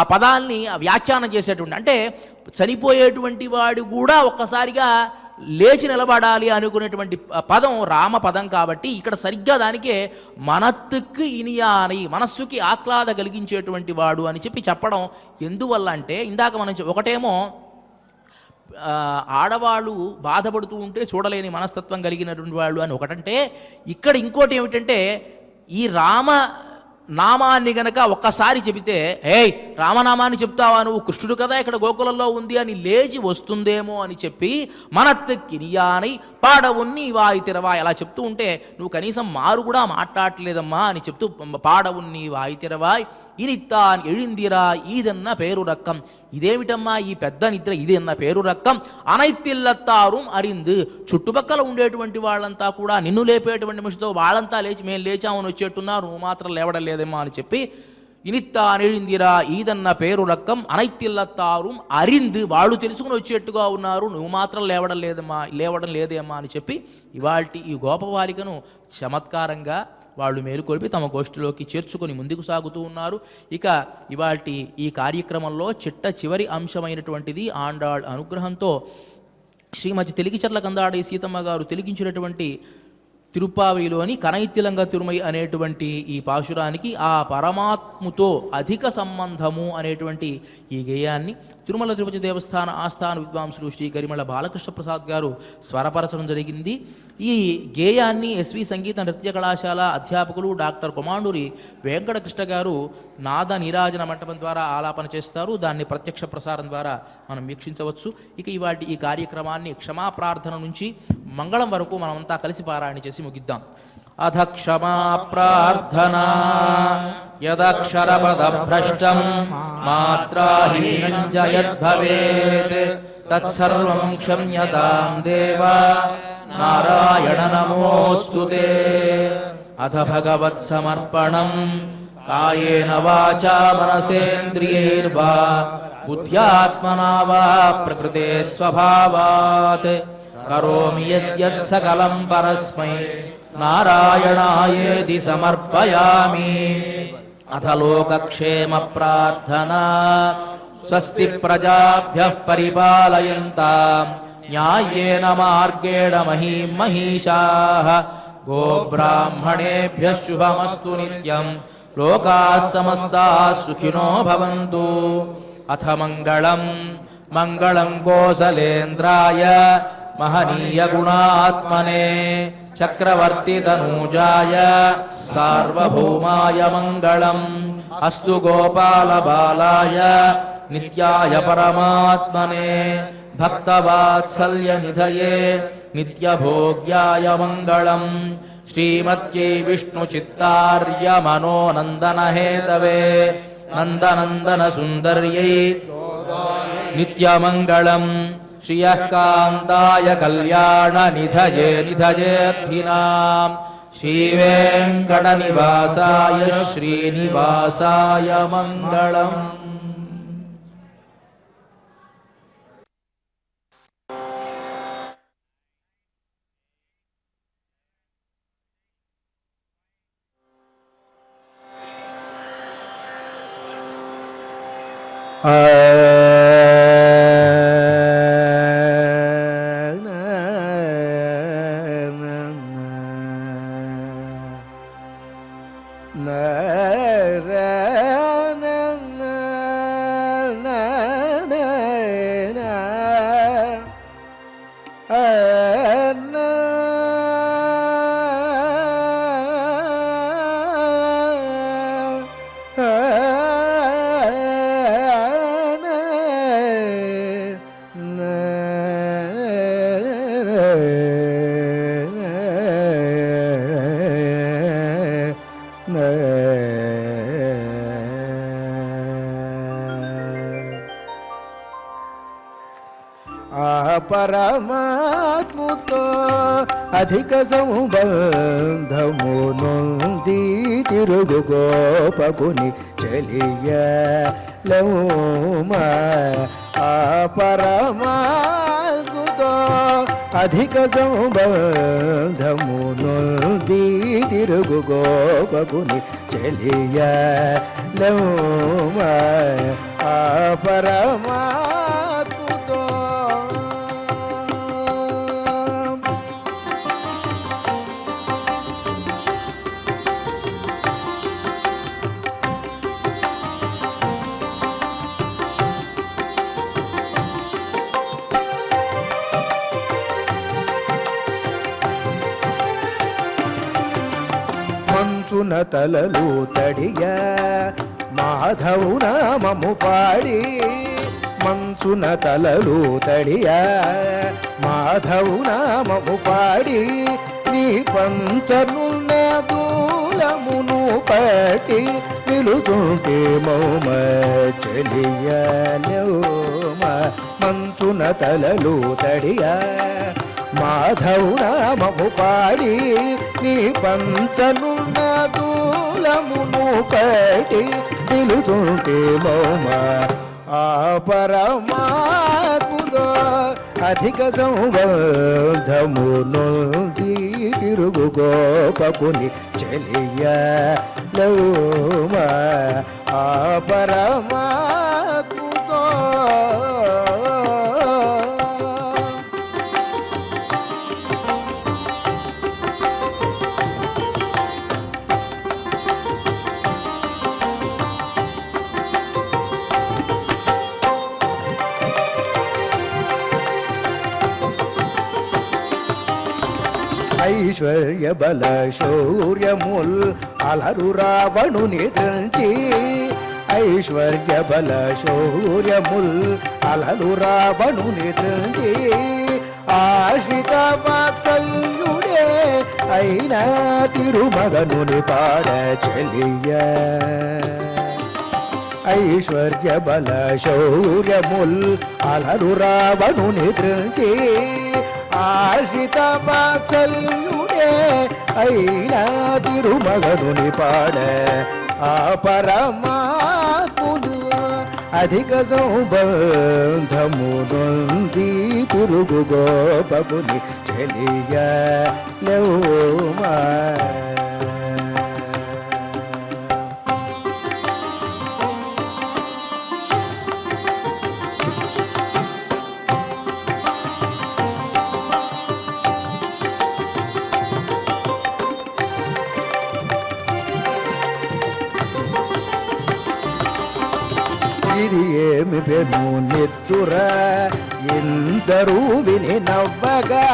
ఆ పదాల్ని వ్యాఖ్యానం చేసేటువంటి, అంటే చనిపోయేటువంటి వాడు కూడా ఒక్కసారిగా లేచి నిలబడాలి అనుకునేటువంటి పదం రామ పదం కాబట్టి ఇక్కడ సరిగ్గా దానికే మనత్తుకు ఇనియాని, మనస్సుకి ఆహ్లాద కలిగించేటువంటి వాడు అని చెప్పడం ఎందువల్ల అంటే, ఇందాక మనం ఒకటేమో ఆడవాళ్ళు బాధపడుతూ ఉంటే చూడలేని మనస్తత్వం కలిగినటువంటి వాళ్ళు అని ఒకటంటే, ఇక్కడ ఇంకోటి ఏమిటంటే ఈ రామ నామాన్ని గనక ఒక్కసారి చెబితే, రామనామాన్ని చెప్తావా నువ్వు, కృష్ణుడు కదా ఇక్కడ గోకులంలో ఉంది అని లేచి వస్తుందేమో అని చెప్పి మనత్తెక్కినియానై పాడవున్ని వాయి తిరవాయి అలా చెప్తూ ఉంటే, నువ్వు కనీసం మారు కూడా మాట్లాడలేదమ్మా అని చెప్తూ పాడవున్ని వాయి తిరవాయి ఇనిత్తాన్ ఎழிందిరా ఈదన్న పేరు రక్కం, ఇదేమిటమ్మా ఈ పెద్ద నిద్ర, ఇదన్న పేరు రక్కం అనైతిల్లత్తారుం అరిందు, చుట్టుపక్కల ఉండేటువంటి వాళ్ళంతా కూడా నిన్ను లేపేటువంటి మనిషితో వాళ్ళంతా లేచి మేము లేచామని వచ్చేట్టున్నారు, నువ్వు మాత్రం లేవడం లేదేమో అని చెప్పి ఇనిత్తాన్ ఎழிందిరా ఈదన్న పేరు రక్కం అనైతిల్లత్తారుం అరిందు, వాళ్ళు తెలుసుకుని వచ్చేట్టుగా ఉన్నారు, నువ్వు మాత్రం లేవడం లేదేమా అని చెప్పి ఇవాల్టి ఈ గోపబాలికను చమత్కారంగా వాళ్ళు మేలుకొల్పి తమ గోష్ఠిలోకి చేర్చుకొని ముందుకు సాగుతూ ఉన్నారు. ఇక ఇవాల్టి ఈ కార్యక్రమంలో చివరి అంశమైనటువంటిది ఆండాళ్ అనుగ్రహంతో శ్రీమతి తెలిగిచర్ల కందాడి సీతమ్మ గారు తెలిగించినటువంటి తిరుప్పావిలోని కనైతిలంగ తిరుమై అనేటువంటి ఈ పాశురానికి ఆ పరమాత్ముతో అధిక సంబంధము అనేటువంటి ఈ గేయాన్ని తిరుమల తిరుపతి దేవస్థాన ఆస్థాన విద్వాంసులు శ్రీ గరిమళ బాలకృష్ణ ప్రసాద్ గారు స్వరపరచడం జరిగింది. ఈ గేయాన్ని ఎస్వి సంగీత నృత్య కళాశాల అధ్యాపకులు డాక్టర్ కొమాండూరి వెంకటకృష్ణ గారు నాద నీరాజన మంటపం ద్వారా ఆలాపన చేస్తారు. దాన్ని ప్రత్యక్ష ప్రసారం ద్వారా మనం వీక్షించవచ్చు. ఇక ఇవాటి ఈ కార్యక్రమాన్ని క్షమాప్రార్థన నుంచి మంగళం వరకు మనమంతా కలిసి పారాయణ చేసి ముగిద్దాం. అధ క్షమా ప్రార్థనా యదక్షరపదభ్రష్టం మాత్రాహీనం చ యద్భవేత్ తత్సర్వం క్షమ్యతాం దేవ నారాయణ నమోస్తుతే. అథ భగవత్సమర్పణం కాయేన వాచా మనసేంద్రియైర్వా బుద్ధ్యాత్మనా వా ప్రకృతే స్వభావాత్ కరోమి యద్యత్ సకలం పరస్మై నారాయణాయేతి సమర్పయామి. అథ లోకక్షేమ ప్రార్థనా స్వస్తి ప్రజాభ్యః పరిపాలయంతాం న్యాయేన మార్గేణ మహీం మహిషాః గోబ్రాహ్మణేభ్యః శుభమస్తు నిత్యం లోకాః సమస్తాః సుఖినో భవంతు. అథ మంగళం మంగళం కోసలేంద్రాయ మహనీయ గుణాత్మనే చక్రవర్తి తనూజాయ సార్వభౌమాయ మంగళం. అస్తు గోపాల బాలాయ నిత్యాయ పరమాత్మనే భక్తవాత్సల్య నిధయే నిత్యభోగ్యాయ మంగళం. శ్రీమత్యై విష్ణు చిత్తార్య మనోనందన హేతవే నందనందన సుందర్యై నిత్యమంగళం. శ్రియః కాంతాయ కళ్యాణ నిధయే నిధయేర్థినాం శ్రీవేంకట నివాసాయ శ్రీనివాసాయ మంగళం. పరమాత్మతో అధిక సంబంధము నొంది తిరుగు గోపకుని చెలియలౌమా. ఆ పరమాత్మతో అధిక సంబంధము నొంది తిరుగు గోపకుని చెలియలౌమా. ఆ పరమాత్మతో మంచున తలలు తడియ మాధవు నామము పాడి. మంచున తలలు తడియ మాధవు నామము పాడి. నీ పంచనున్న దూలమును పట్టి నిలుతుంటే మౌమ చెలియలౌమ. మంచున తలలు తడియ మాధవు నామము పాడి. నీ పంచనున్న దూలమును పట్టి నిలుతుంటే మౌమ. ఆ పరమాత్ముతో అధిక సంబంధము నొంది తిరుగు గోపకుని చెలియలౌమ. ఆ పరమాత్ముతో ఐశ్వర్య బల శౌర్యముల్ అలరు రావణుని త్రంచి. ఐశ్వర్య బల శౌర్యముల్ అలరు రావణుని త్రంచి. ఆశ్రిత వాత్సల్యుడే అయినా తిరుమగనుని పాడ చెలియ. ఐశ్వర్య బల శౌర్యముల్ అలరు రావణుని త్రించి ఆశ్రిత వాత్సల్యుడే అయినా తిరుమగనుని పాడ ఆ పరమాత్ముడు అధిక సౌబంధము నొంది తిరుగు గోపకుని చెలియలేమా. ఇది ఏమి పెను నెత్తుర ఇందరూ విని నవ్వగా,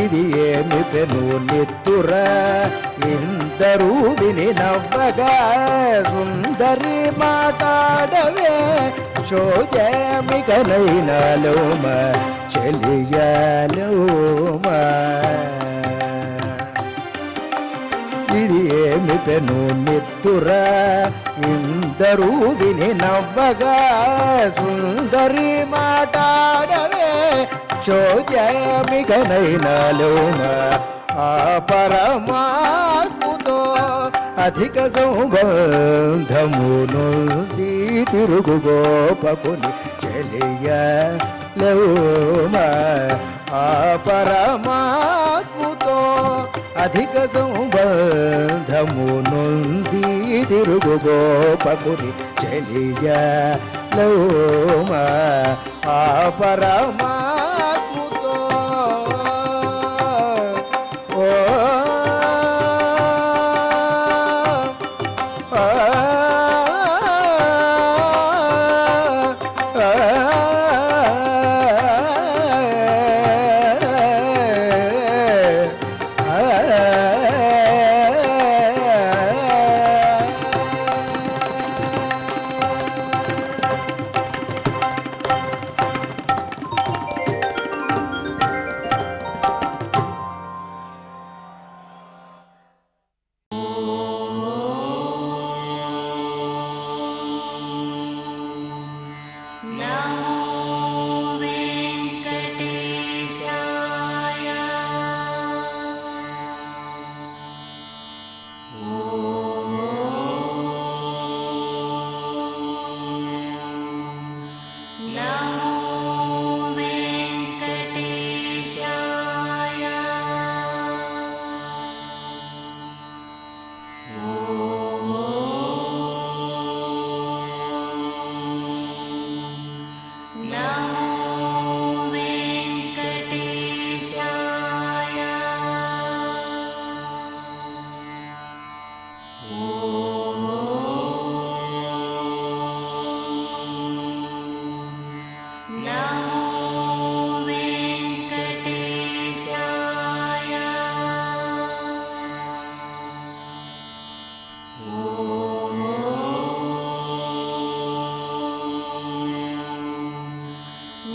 ఇది ఏమి పెను నెత్తుర ఇందరూ విని నవ్వగా, సుందరి మాట్లాడవే శోజమికనైనాలోమ చెలియలోమ. ఇది ఏమి పెను నెత్తుర ఇందరూ విని నవ్వగా, సుందరి మాట్లాడవే శోచమికనైనాలోమ. ఆ పరమాత్ముతో అధిక సంబంధమును తిరుగు గోపకుని చెలియలోమ. ఆ పరమాత్ముతో అధిక సంబంధమునుంది తిరుగు గోపకుని చెలియలోమ. ఆ పరమాత్ముతో ఓ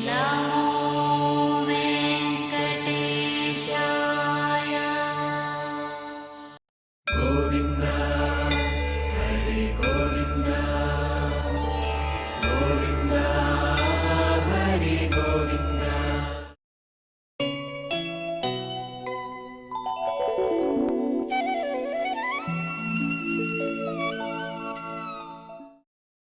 Now